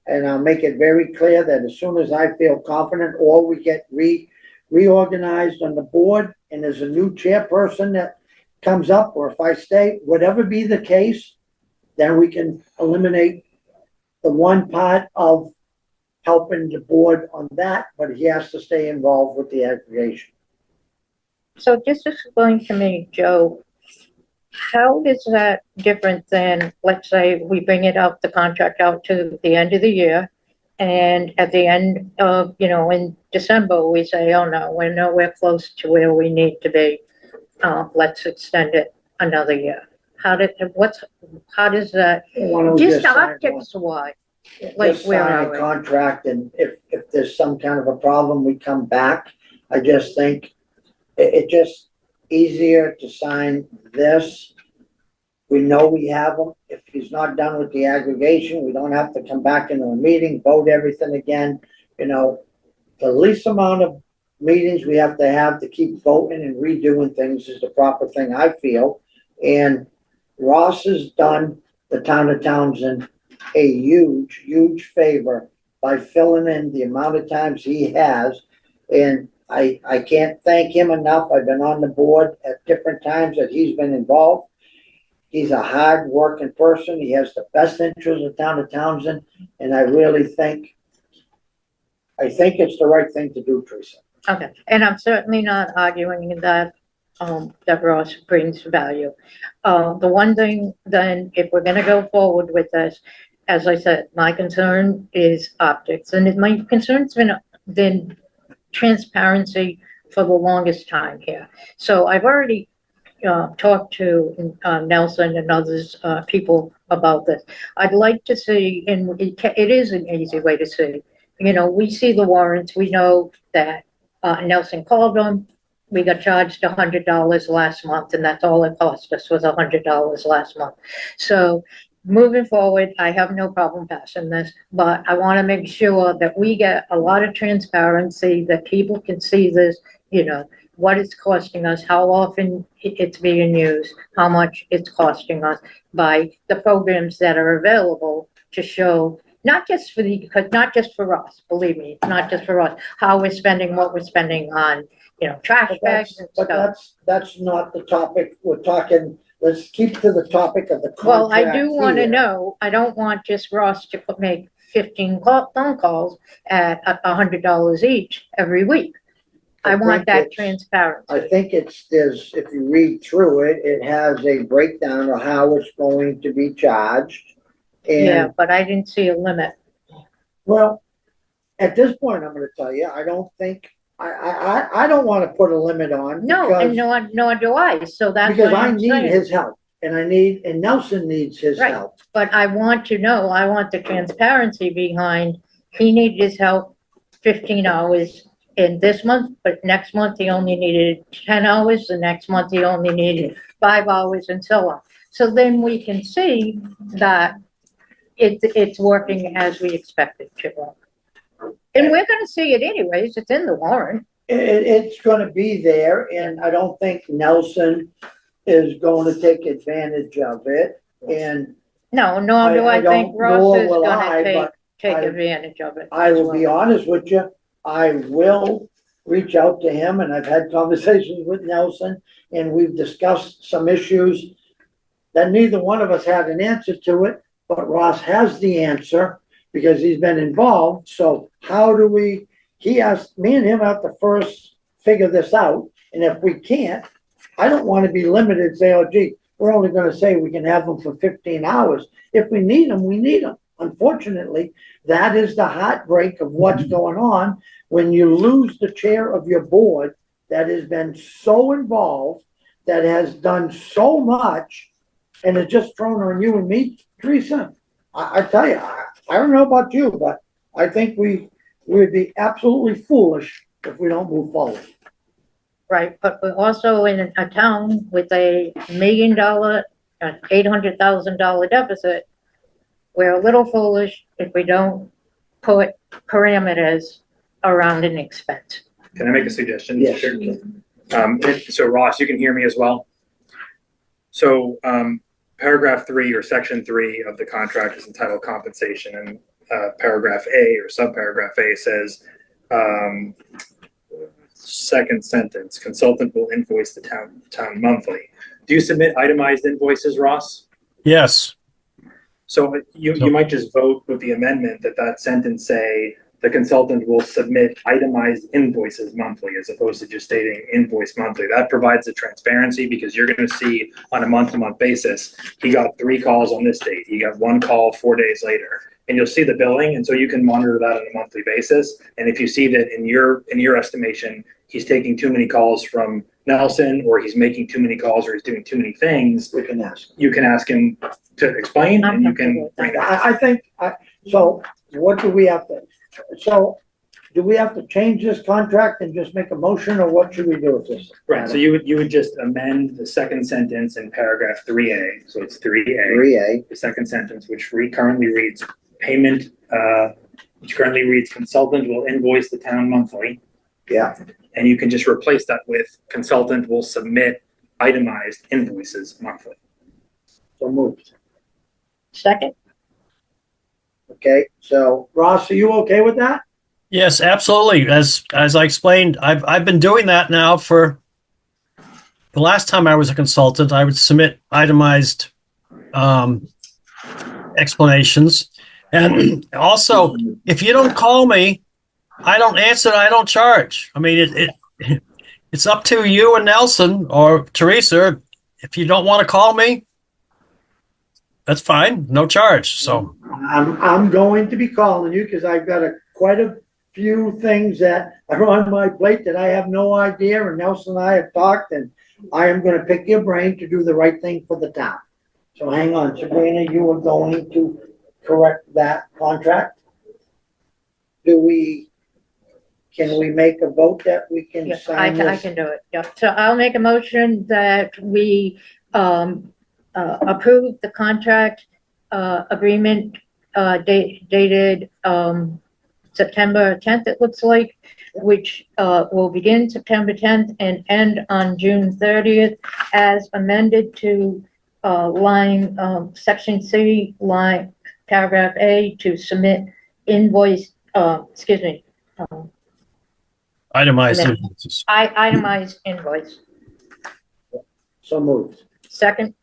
And I'll make it very clear that as soon as I feel confident, or we get reorganized on the board and there's a new chairperson that comes up, or if I stay, whatever be the case, then we can eliminate the one part of helping the board on that, but he has to stay involved with the aggregation. So just explain to me, Joe, how is that different than, let's say, we bring it out, the contract out to the end of the year, and at the end of, in December, we say, oh no, we're nowhere close to where we need to be. Let's extend it another year. How does that, Why don't we just sign one? optics wise, like Just where sign are a we? contract, and if there's some kind of a problem, we come back. I just think it just easier to sign this. We know we have him. If he's not done with the aggregation, we don't have to come back into a meeting, vote everything again. The least amount of meetings we have to keep voting and redoing things is the proper thing, I feel. And Ross has done the town of Townsend a huge, huge favor by filling in the amount of times he has. And I can't thank him enough. I've been on the board at different times that he's been involved. He's a hard-working person. He has the best interest of the town of Townsend, and I really think it's the right thing to do, Teresa. Okay, and I'm certainly not arguing that, that Ross brings value. The one thing then, if we're gonna go forward with this, as I said, my concern is optics, and my concern's been transparency for the longest time here. So I've already talked to Nelson and others, people about this. I'd like to see, and it is an easy way to see, we see the warrants, we know that Nelson called them, we got charged $100 last month, and that's all it cost us, was $100 last month. So moving forward, I have no problem passing this, but I want to make sure that we get a lot of transparency, that people can see this, what it's costing us, how often it's being used, how much it's costing us by the programs that are available to show, not just for us, believe me, not just for us, how we're spending, what we're spending on, trash bags and But stuff. that's not the topic we're talking. Let's keep to the topic of the contract. Well, I do want to here. know, I don't want just Ross to make 15 phone calls at $100 each every week. I want think that it's- transparency. I think if you read through it, it has a breakdown of how it's going to be charged. Yeah, And, but I didn't see a limit. well, at this point, I'm gonna tell you, I don't think, I don't wanna put a limit on. No, and nor do I, so that's Because what I I'm need saying. his help, and Nelson needs his Right. help. But I want to know, I want the transparency behind, he needed his help 15 hours in this month, but next month he only needed 10 hours, the next month he only needed 5 hours, and so on. So then we can see that it's working as we expect it to work. And we're gonna see it anyways, it's in the warrant. It's gonna be there, and I don't think Nelson is going to take advantage of it, and No, nor do I I think don't, Ross nor is will gonna I, but take I- advantage of it. I as will be well. honest with you, I will reach out to him, and I've had conversations with Nelson, and we've discussed some issues that neither one of us had an answer to it, but Ross has the answer because he's been involved. So how do he asked, me and him have to first figure this out, and if we can't, I don't want to be limited, say, oh gee, we're only gonna say we can have them for 15 hours. If we need them, we need them. unfortunately, that is the heartbreak of what's going on when you lose the chair of your board that has been so involved, that has done so much, and it's just thrown on you and me, Teresa. I tell you, I don't know about you, but I think we'd be absolutely foolish if we don't move forward. Right, but we're also in a town with $1 million, $800,000 deficit. We're a little foolish if we don't put parameters around an expense. Can I make a suggestion? Yes. Sure. So Ross, you can hear me as well? So, paragraph 3 or section 3 of the contract is entitled compensation, and paragraph A or subparagraph A says, second sentence, consultant will invoice the town monthly. Do you submit itemized invoices, Ross? Yes. So you might just vote with the amendment that sentence say the consultant will submit itemized invoices monthly, as opposed to just stating invoice monthly. That provides the transparency, because you're going to see on a month-to-month basis, he got 3 calls on this date. He got 1 call 4 days later, and you'll see the billing. And so you can monitor that on a monthly basis. And if you see that in your estimation, he's taking too many calls from Nelson, or he's making too many calls, or he's doing too many things, We can ask. you can ask him to explain, and you can bring it up. I think, so what do we have to, so do we have to change this contract and just make a motion, or what should we do with this? Right, so you would just amend the second sentence in paragraph 3A, so it's 3A. 3A, The second sentence, which currently reads consultant will invoice the town monthly. yeah, And you can just replace that with consultant will submit itemized invoices monthly. so moved. Second, Okay, so Ross, are you okay with that? Yes, absolutely. As I explained, I've been doing that now for the last time I was a consultant. I would submit itemized explanations. And also, if you don't call me, I don't answer, I don't charge. I mean, it's up to you and Nelson or Teresa. If you don't want to call me, that's fine, no charge. So I'm going to be calling you, because I've got quite a few things that are on my plate that I have no idea, and Nelson and I have talked, and I am gonna pick your brain to do the right thing for the town. So hang on, Sabrina, you are going to correct that contract? Can we make a vote that we can yeah, sign I this? can do it, yeah. So I'll make a motion that we, approve the contract, agreement, dated, September 10th, it looks like, which, will begin September 10th and end on June 30th, as amended to, section C, paragraph A, to submit invoice, itemized Yeah. invoices. itemized invoice. So moved. Second,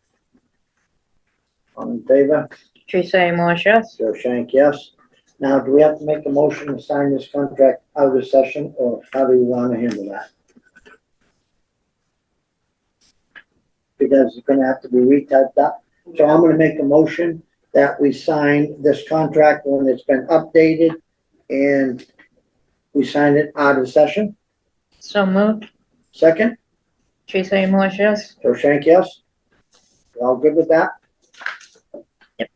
All in favor? Teresa A. Marsh, yes. Joe Shank, yes. Now, do we have to make a motion to sign this contract out of session, or how do you want to handle that? Because it's gonna have to be retyped up. So I'm gonna make a motion that we sign this contract when it's been updated, and we sign it out of session. So moved. Second, Teresa A. Marsh, yes. Joe Shank, yes. You all good with that? Yep.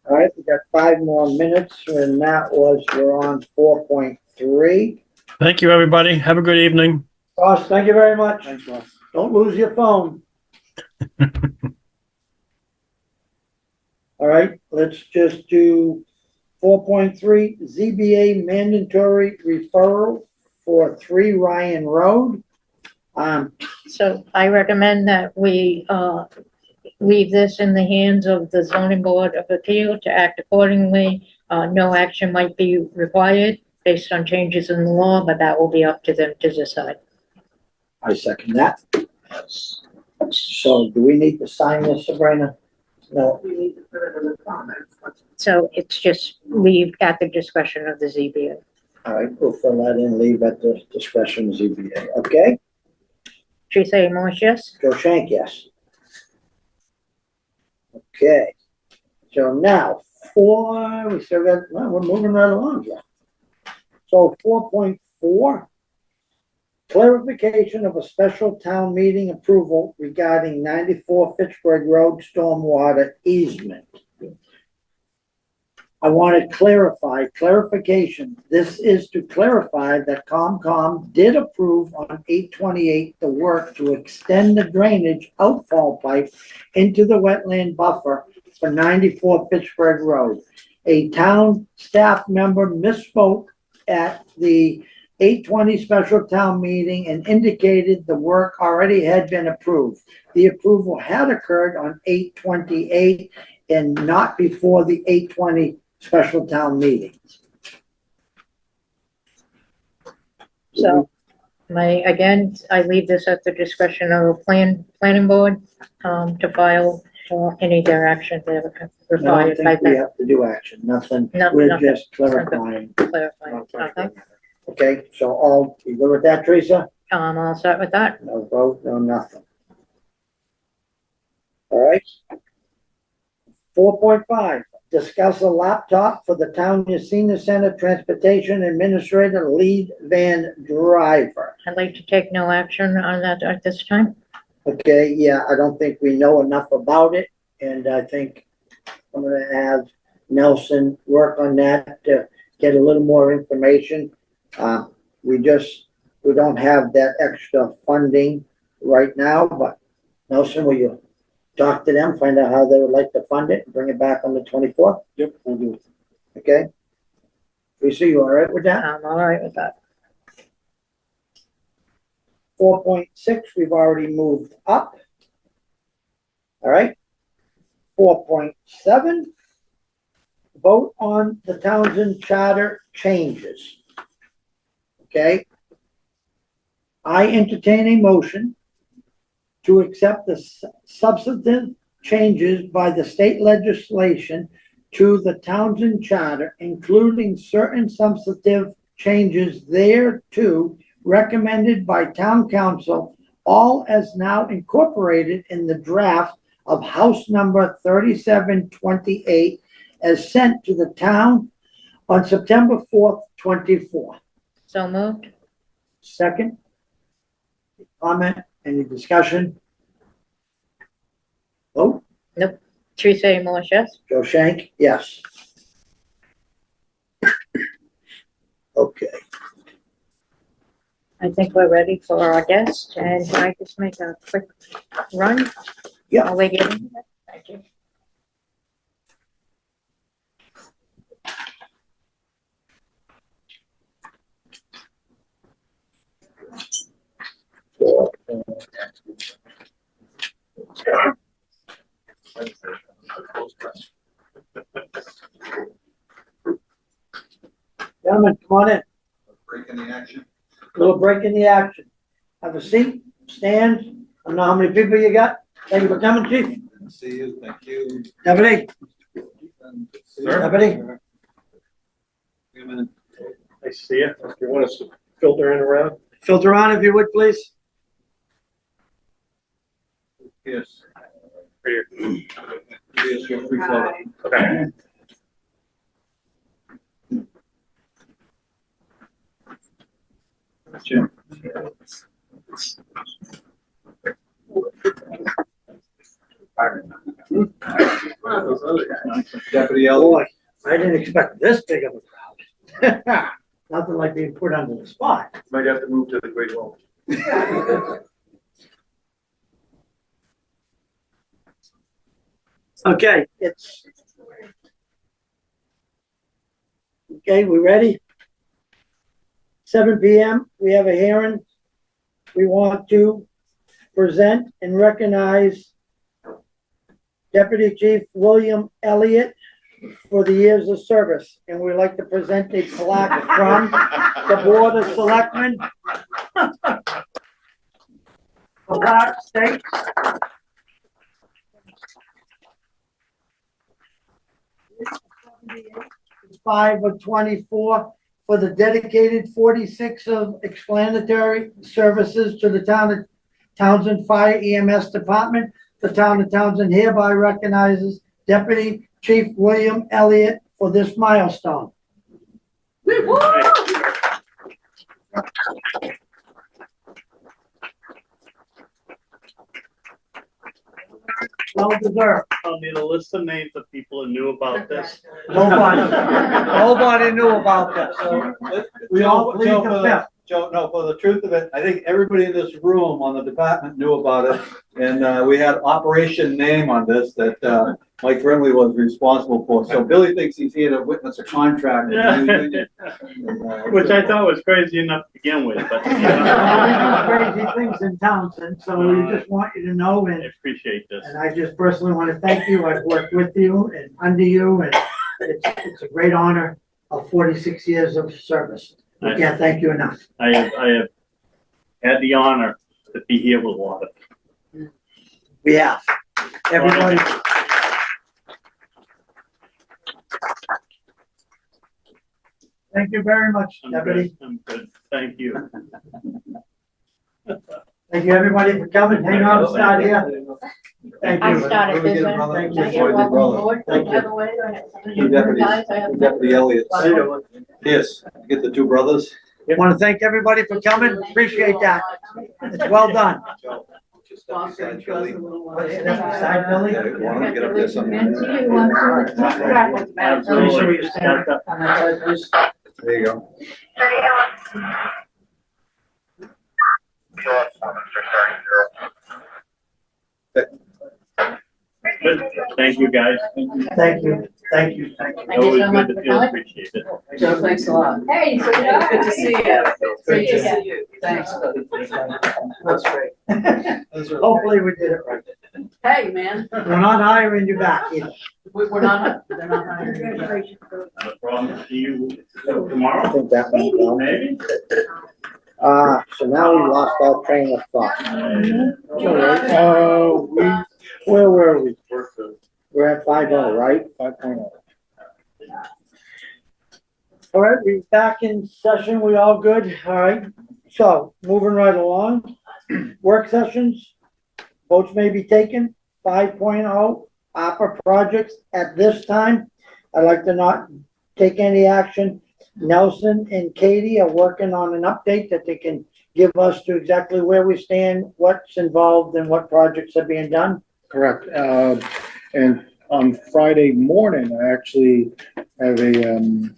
All right, we got 5 more minutes, and we're on 4.3. Thank you, everybody. Have a good evening. Ross, thank you very much. Thanks, Ross. Don't lose your phone. All right, let's just do 4.3, ZBA mandatory referral for 3 Ryan Road. So I recommend that we, leave this in the hands of the zoning board of appeal to act accordingly. No action might be required based on changes in the law, but that will be up to them to decide. I second that. So do we need to sign this, Sabrina? No, We need to put it in the comments. So it's just leave at the discretion of the ZBA. all right, we'll fill that in, leave at the discretion of ZBA, okay? Teresa A. Marsh, yes. Joe Shank, yes. Okay, so now we still got, well, we're moving right along here. So 4.4, clarification of a special town meeting approval regarding 94 Fitchburg Road stormwater easement. I want to clarification. This is to clarify that COMCOM did approve on 8/28 the work to extend the drainage outfall pipe into the wetland buffer for 94 Fitchburg Road. A town staff member misspoke at the 8/20 special town meeting and indicated the work already had been approved. The approval had occurred on 8/28 and not before the 8/20 special town meeting. So, I leave this at the discretion of the planning board, to file any direction that I required don't by think we them. have to do action, nothing, No, we're nothing. just clarifying. Clarifying, okay? Okay, so all, you good with that, Teresa? I'm all set with that. No vote, no nothing. All right. 4.5, discuss a laptop for the town senior center transportation administrator lead van driver. I'd like to take no action on that at this time. Okay, yeah, I don't think we know enough about it, and I think I'm gonna have Nelson work on that to get a little more information. We don't have that extra funding right now, but Nelson, will you talk to them, find out how they would like to fund it, and bring it back on the 24th? Yep, we'll do it. Okay? Teresa, you all right with that? I'm all right with that. 4.6, we've already moved up. All right. 4.7, vote on the Townsend Charter changes. Okay? I entertain a motion to accept the substantive changes by the state legislation to the Townsend Charter, including certain substantive changes thereto recommended by town council, all as now incorporated in the draft of House number 3728 as sent to the town on September 4th, 24. So moved. Second? Comment, any discussion? Vote? Teresa A. Marsh, yes? Joe Shank, yes. Okay, I think we're ready for our guest, and can I just make a quick run? Yeah. While they get in here? Thank you. gentlemen, come on in. Breaking the action. Little break in the action. Have a seat, stand. I don't know how many people you got. Thank you for coming, chief. Good to see you, thank you. Deputy, Sir? Deputy. Wait a minute. Nice to see you. If you want us to filter in around. Filter on if you would, please. Yes. Right here. Yes, you're free flow. Okay. Jim. Deputy Elder. Boy, I didn't expect this big of a crowd. Nothing like being put under the spot. Might have to move to the great hall. Okay, okay, we ready? 7 PM, we have a hearing. We want to present and recognize Deputy Chief William Elliott for the years of service. And we'd like to present a plaque from the Board of Selectmen. The plaque states, "5 of 24 for the dedicated 46 of explanatory services to the town of Townsend Fire EMS Department. The town of Townsend hereby recognizes Deputy Chief William Elliott for this milestone. Well deserved. I'll need a list of names of people who knew about this. Nobody knew about this. We all plead the fifth. Joe, no, for the truth of it, I think everybody in this room on the department knew about it. And, we had operation name on this that, Mike Brimley was responsible for. So Billy thinks he's here to witness a contract. with the new union. Which I thought was crazy enough to begin with, but. Crazy things in Townsend, so we just want you to know, I and appreciate this. I just personally want to thank you. I've worked with you and under you, and it's a great honor of 46 years of service. We can't thank you enough. I have had the honor to be here with a lot of. We have. Everybody. Thank you very much, I'm Deputy. good. I'm good. Thank you. Thank you, everybody, for coming. Hang on, start here. Thank I you. started Let me get this. a brother. Thank you. Now you're welcome Brother. aboard. Thank you. By the way, I have some of Two you deputies, guys I have. Deputy Elliott. Yes, get the two brothers. I want to thank everybody for coming. Appreciate that. It's well done. Joe, just step beside Billy. Side, Billy? Yeah, you want him to get up there sometime. Absolutely. You stand up on that side, please. There you go. Good. Thank you, guys. Thank you, thank you, thank you. Thank you Always so much good to for feel coming. appreciated. Joe, thanks a lot. Hey, sweetheart. Good to see you. Great to see you. Thanks. That's great. Hopefully we did it right. Hey, man, We're not hiring you back either. we're not, they're not hiring you. No problem. See you tomorrow, think that went well. maybe? So now we lost our train of thought. Where were we? We're at 5:00, right? 5:0. All right, we're back in session. We all good? All right. So moving right along, work sessions, votes may be taken. 5.0 ARPA projects at this time. I'd like to not take any action. Nelson and Katie are working on an update that they can give us to exactly where we stand, what's involved, and what projects are being done. Correct. And on Friday morning, I actually have a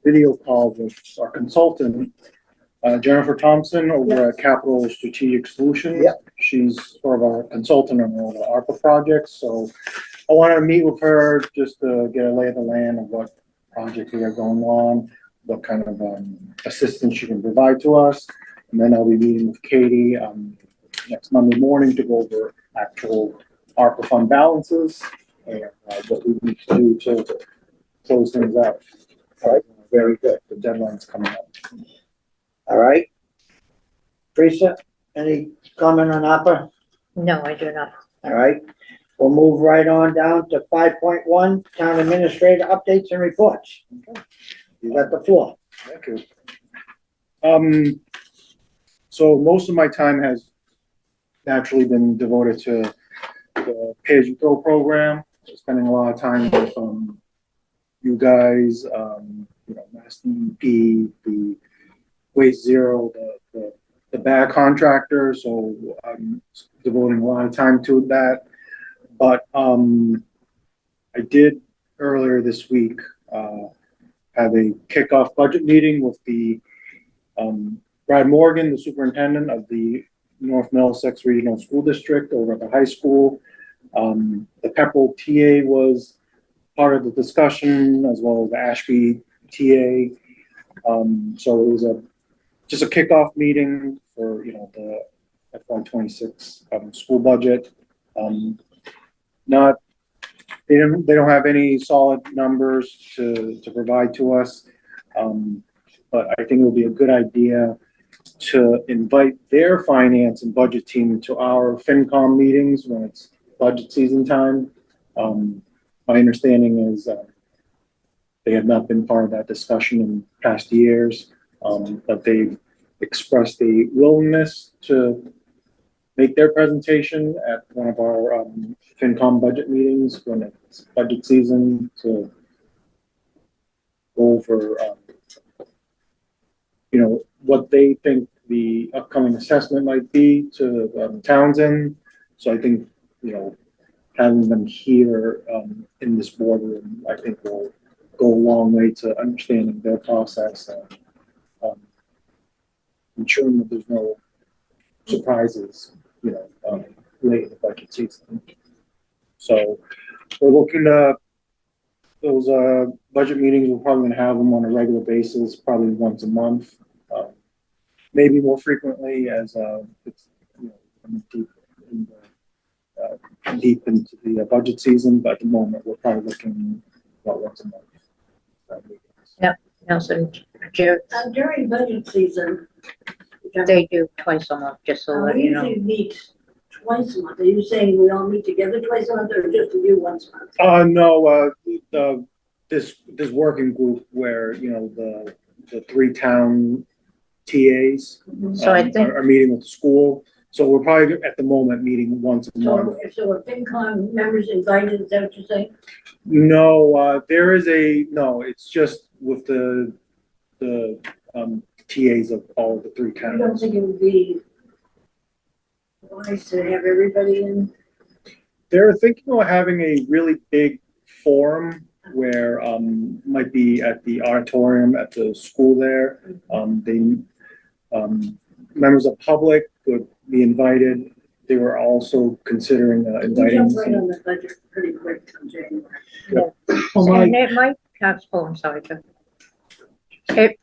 video call with our consultant, Jennifer Thompson over at Capital Strategic Solutions. Yep. She's sort of our consultant on all the ARPA projects. So I wanted to meet with her just to get a lay of the land of what projects we have going on, what kind of assistance she can provide to us. And then I'll be meeting with Katie next Monday morning to go over actual ARPA fund balances and what we need to do to close things out. All right, very good. The deadline's coming up. All right. Teresa, any comment on ARPA? No, I do not. All right. We'll move right on down to 5.1, town administrator updates and reports. You got the floor. Thank you. So most of my time has naturally been devoted to the pay-as-you-go program, spending a lot of time with you guys, Mass DEP, the Waste Zero, the bag contractor. So I'm devoting a lot of time to that. But I did earlier this week have a kickoff budget meeting with the Brad Morgan, the superintendent of the North Middlesex Regional School District over at the high school. The Pepperell TA was part of the discussion, as well as the Ashby TA. So it was just a kickoff meeting for the FY26 school budget. They don't have any solid numbers to provide to us, but I think it would be a good idea to invite their finance and budget team to our FinCom meetings when it's budget season time. My understanding is they have not been part of that discussion in past years, but they've expressed a willingness to make their presentation at one of our FinCom budget meetings when it's budget season to go over, what they think the upcoming assessment might be to Townsend. So I think, having them here in this boardroom, I think will go a long way to understanding their process and ensuring that there's no surprises, late in the budget season. So we're looking to those budget meetings. We're probably going to have them on a regular basis, probably once a month, maybe more frequently as it's deep into the budget season. But at the moment, we're probably looking about once a month. Nelson, Jared, During budget season, they do twice a month, just so that we you know. usually meet twice a month. Are you saying we all meet together twice a month or just you once a month? No, this working group where, the three town TAs So I think, are meeting with the school. So we're probably at the moment meeting once a month. So are FinCom members invited, is that what you're saying? No, it's just with the TAs of all the three I don't towns. think it would be wise to have everybody in. They're thinking of having a really big forum where might be at the auditorium at the school there. Members of public would be invited. They were also considering We inviting. jump right on the budget pretty quick till January. and it might have, I'm sorry, Jeff.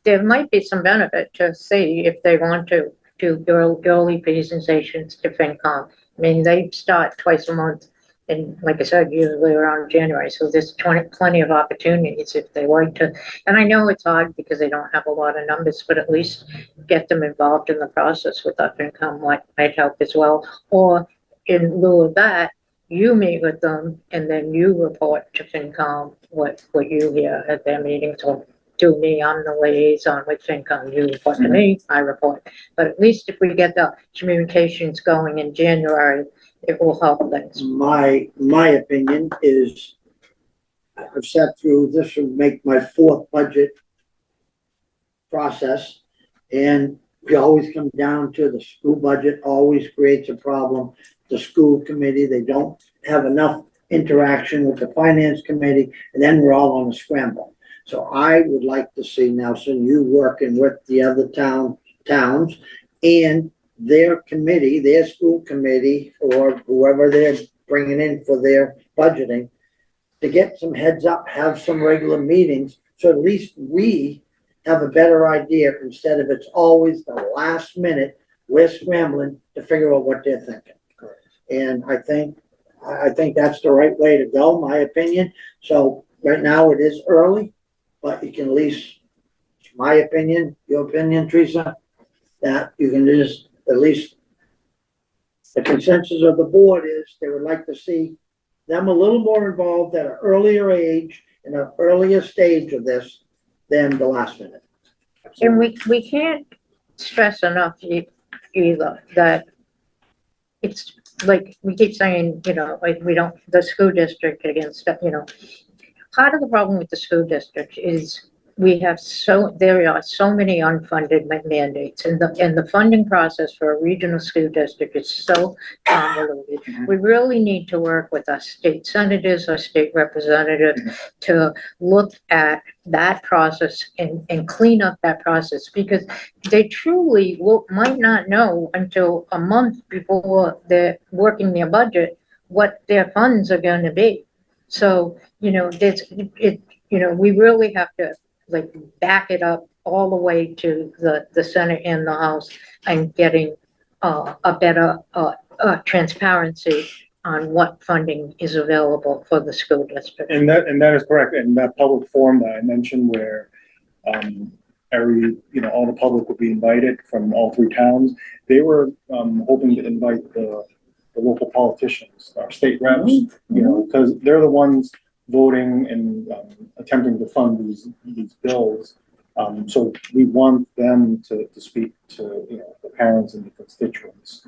There might be some benefit to see if they want to do early presentations to FinCom. I mean, they start twice a month, and like I said, usually around January, so there's plenty of opportunities if they want to. And I know it's hard because they don't have a lot of numbers, but at least get them involved in the process with our FinCom might help as well. Or in lieu of that, you meet with them and then you report to FinCom what you hear at their meetings. Or to me, I'm the liaison with FinCom, you report to me, I report. But at least if we get the communications going in January, it will help things. My opinion is, I've sat through, this would make my fourth budget process, and we always come down to the school budget always creates a problem. The school committee, they don't have enough interaction with the finance committee, and then we're all on a scramble. So I would like to see, Nelson, you working with the other towns and their committee, their school committee, or whoever they're bringing in for their budgeting, to get some heads up, have some regular meetings, so at least we have a better idea instead of it's always the last minute, we're scrambling to figure out what they're thinking. And I think that's the right way to go, my opinion. So right now it is early, but you can at least, my opinion, your opinion, Teresa, that you can just, at least the consensus of the board is they would like to see them a little more involved at an earlier age, in an earlier stage of this than the last minute. And we can't stress enough either that it's like we keep saying, like we don't, the school district against, part of the problem with the school district is there are so many unfunded mandates, and the funding process for a regional school district is so convoluted. We really need to work with our state senators, our state representatives to look at that process and clean up that process, because they truly might not know until a month before they're working their budget what their funds are going to be. So, we really have to back it up all the way to the Senate and the House and getting a better transparency on what funding is available for the school district. And that is correct. And that public forum that I mentioned where all the public would be invited from all three towns, they were hoping to invite the local politicians, our state reps, because they're the ones voting and attempting to fund these bills. So we want them to speak to the parents and the constituents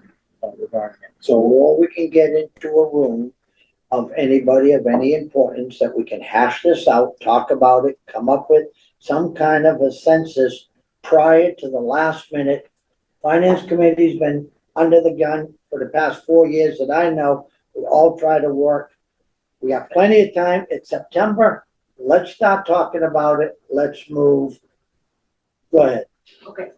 regarding it. So, So, or we can get into a room of anybody of any importance that we can hash this out, talk about it, come up with some kind of a census prior to the last minute. Finance committee's been under the gun for the past 4 years that I know. We all try to work. We have plenty of time. It's September. Let's start talking about it. Let's move. Go ahead. Okay,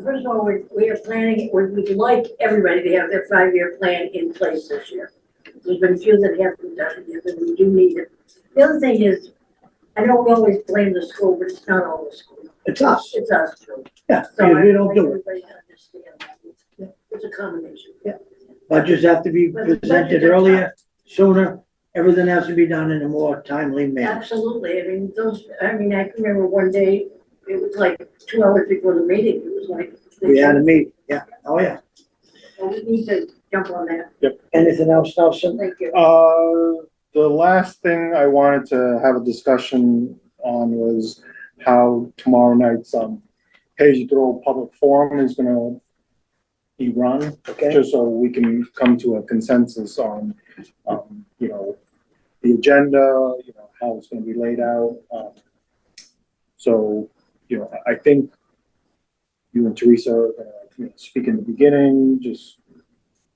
first of all, we are planning, we'd like everybody to have their 5-year plan in place this year. There's been a few that haven't done it yet, but we do need it. The other thing is, I know we always blame the school, but it's not all the school. It's us. It's us too. Yeah, So because I we would don't like do it. everybody to understand that. It's a combination. Budgets have to be But the presented budgets are earlier, sooner. Everything has to be done in a more timely manner. Absolutely, I can remember one day, it was like 2 hours before the meeting, it was like. We had a meeting, yeah, oh yeah. So we need to jump on that, Anything else, Nelson? thank you. the last thing I wanted to have a discussion on was how tomorrow night's, pay-as-you-throw public forum is gonna be run, Okay, just so we can come to a consensus on, you know, the agenda, you know, how it's gonna be laid out. So, you know, I think you and Teresa are gonna, you know, speak in the beginning, just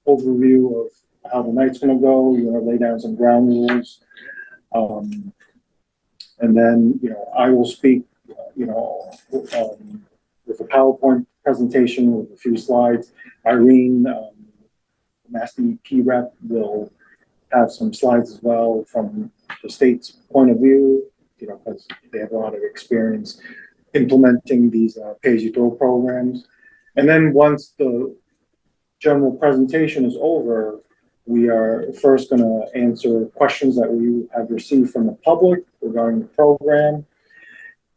overview of how the night's gonna go. You're gonna lay down some ground rules. And then, you know, I will speak, you know, with a PowerPoint presentation with a few slides. Irene, Mass DEP rep, will have some slides as well from the state's point of view, you know, because they have a lot of experience implementing these pay-as-you-throw programs. And then once the general presentation is over, we are first going to answer questions that we have received from the public regarding the program.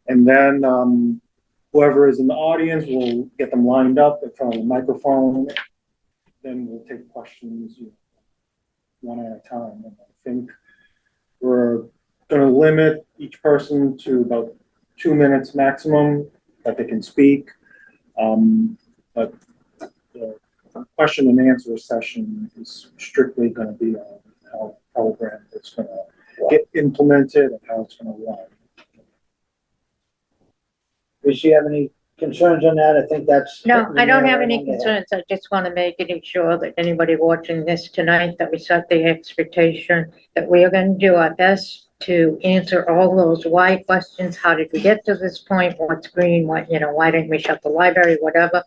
And then whoever is in the audience, will get them lined up in front of the microphone. Then we'll take questions, you know, one at a time. And I think we're going to limit each person to about 2 minutes maximum that they can speak. But the question and answer session is strictly going to be on how the program is going to get implemented and how it's going to run. Does you have any concerns on that? I think that's. No, I don't have any right on the head. concerns. I just want to make it sure that anybody watching this tonight, that we set the expectation that we are going to do our best to answer all those why questions. How did we get to this point? What's green? What, you know, why didn't we shut the library? Whatever.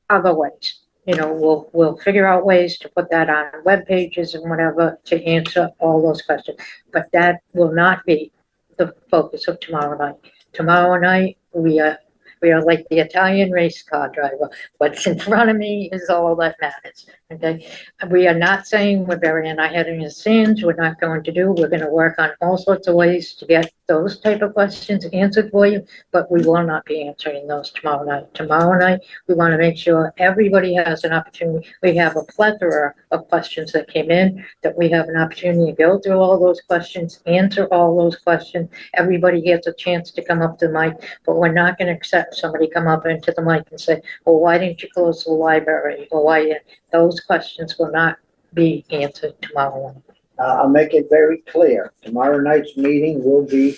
Other ways, you know, we'll figure out ways to put that on web pages and whatever to answer all those questions. But that will not be the focus of tomorrow night. Tomorrow night, we are like the Italian race car driver. What's in front of me is all that matters, okay? We are not saying we're burying our head in the sands. We're not going to do. We're going to work on all sorts of ways to get those type of questions answered for you, but we will not be answering those tomorrow night. Tomorrow night, we want to make sure everybody has an opportunity. We have a plethora of questions that came in, that we have an opportunity to go through all those questions, answer all those questions. Everybody gets a chance to come up to the mic, but we're not going to accept somebody come up into the mic and say, well, why didn't you close the library? Or why, those questions will not be answered tomorrow night. I'll make it very clear. Tomorrow night's meeting will be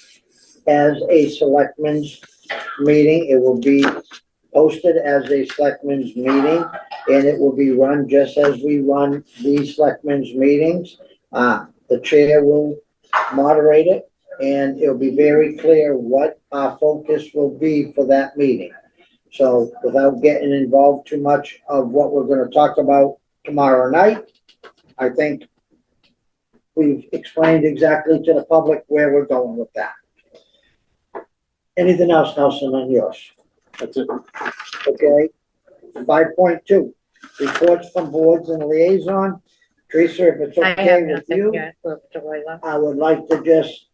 as a selectmen's meeting. It will be posted as a selectmen's meeting, and it will be run just as we run these selectmen's meetings. The chair will moderate it, and it'll be very clear what our focus will be for that meeting. So without getting involved too much of what we're going to talk about tomorrow night, I think we've explained exactly to the public where we're going with that. Anything else, Nelson, on yours? That's it. Okay. 5.2, reports from boards and liaison. Teresa, if it's I have okay with nothing you, yet. I would like to just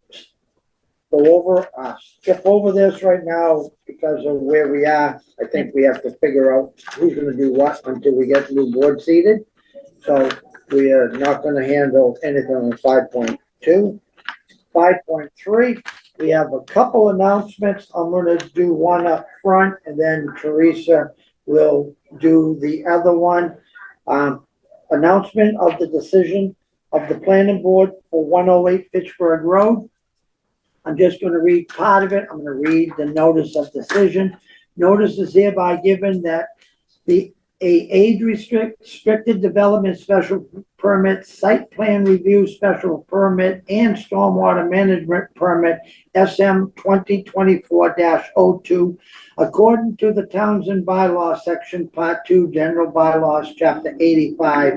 go over, skip over this right now because of where we are. I think we have to figure out who's gonna do what until we get the new board seated. So we are not gonna handle anything on 5.2. 5.3, we have a couple announcements. I'm gonna do one up front and then Teresa will do the other one. Announcement of the decision of the planning board for 108 Fitchburg Road. I'm just gonna read part of it. I'm gonna read the notice of decision. Notice is hereby given that restricted development special permit, site plan review special permit, and stormwater management permit, SM 2024-02, according to the Townsend bylaw section, part 2, general bylaws, chapter 85,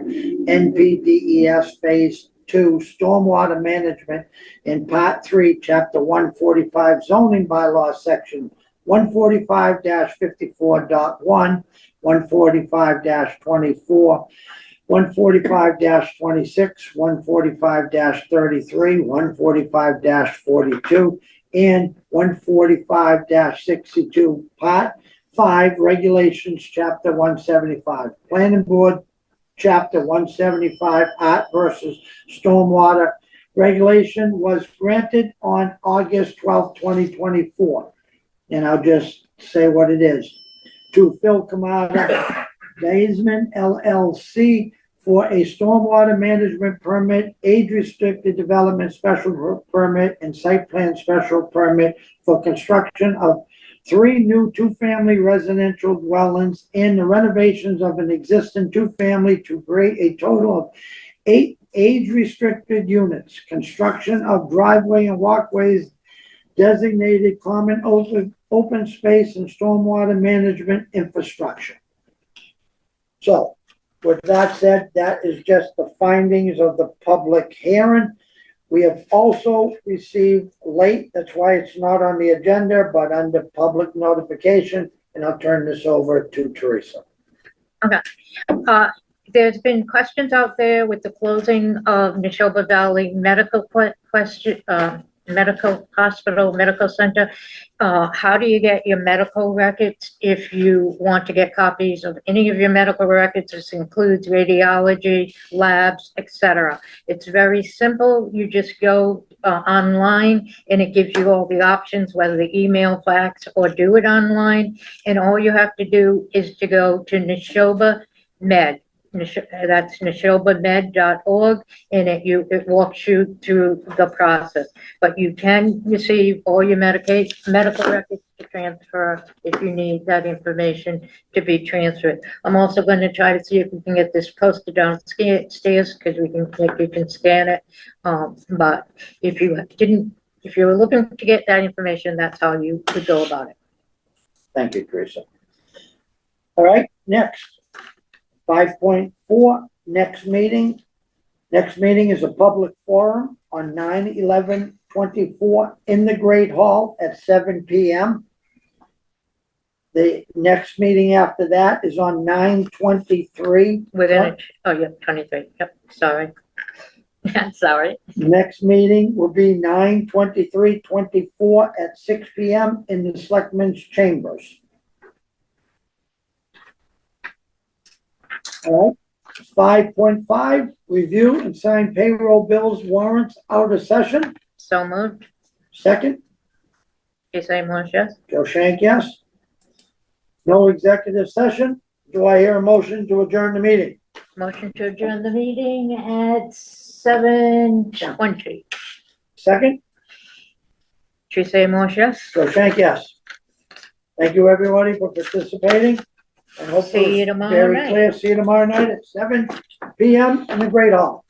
NPDES phase 2, stormwater management, in part 3, chapter 145, zoning bylaw section 145-54.1, 145-24, 145-26, 145-33, 145-42, and 145-62, Part 5, Regulations, Chapter 175. Planning Board, Chapter 175, Art versus Stormwater Regulation was granted on August 12, 2024. And I'll just say what it is. To Phil Kamada, Daisman LLC, for a stormwater management permit, age-restricted development special permit, and site plan special permit for construction of 3 new 2-family residential dwellings and the renovations of an existing 2-family to create a total of 8 age-restricted units, construction of driveway and walkways, designated common open space and stormwater management infrastructure. So, with that said, that is just the findings of the public hearing. We have also received late, that's why it's not on the agenda, but under public notification, and I'll turn this over to Teresa. There's been questions out there with the closing of Neshoba Valley Medical Medical Hospital, Medical Center. How do you get your medical records if you want to get copies of any of your medical records? This includes radiology, labs, etc. It's very simple. You just go online and it gives you all the options, whether the email, fax, or do it online. And all you have to do is to go to Neshoba Med. That's neshobamed.org, and it walks you through the process. But you can receive all your medical records to transfer if you need that information to be transferred. I'm also going to try to see if we can get this posted downstairs because you can scan it. But if you were looking to get that information, that's how you would go about it. Thank you, Teresa. All right, next. 5.4, next meeting. Next meeting is a public forum on 9/11/24 in the Great Hall at 7 p.m. The next meeting after that is on 9/23. Within oh yeah, 23. Yep, sorry. Sorry. Next meeting will be 9/23/24 at 6 p.m. in the Selectmen's Chambers. All right, 5.5, review and sign payroll bills, warrants out of session. So moved. Second, Casey Morse, yes. Joe Shank, yes. No executive session. Do I hear a motion to adjourn the meeting? Motion to adjourn the meeting at 7:20. Second, Casey Morse, yes. Joe Shank, yes. Thank you, everybody, for participating. And hopefully See you it's tomorrow very night. clear. See you tomorrow night at 7 p.m. in the Great Hall.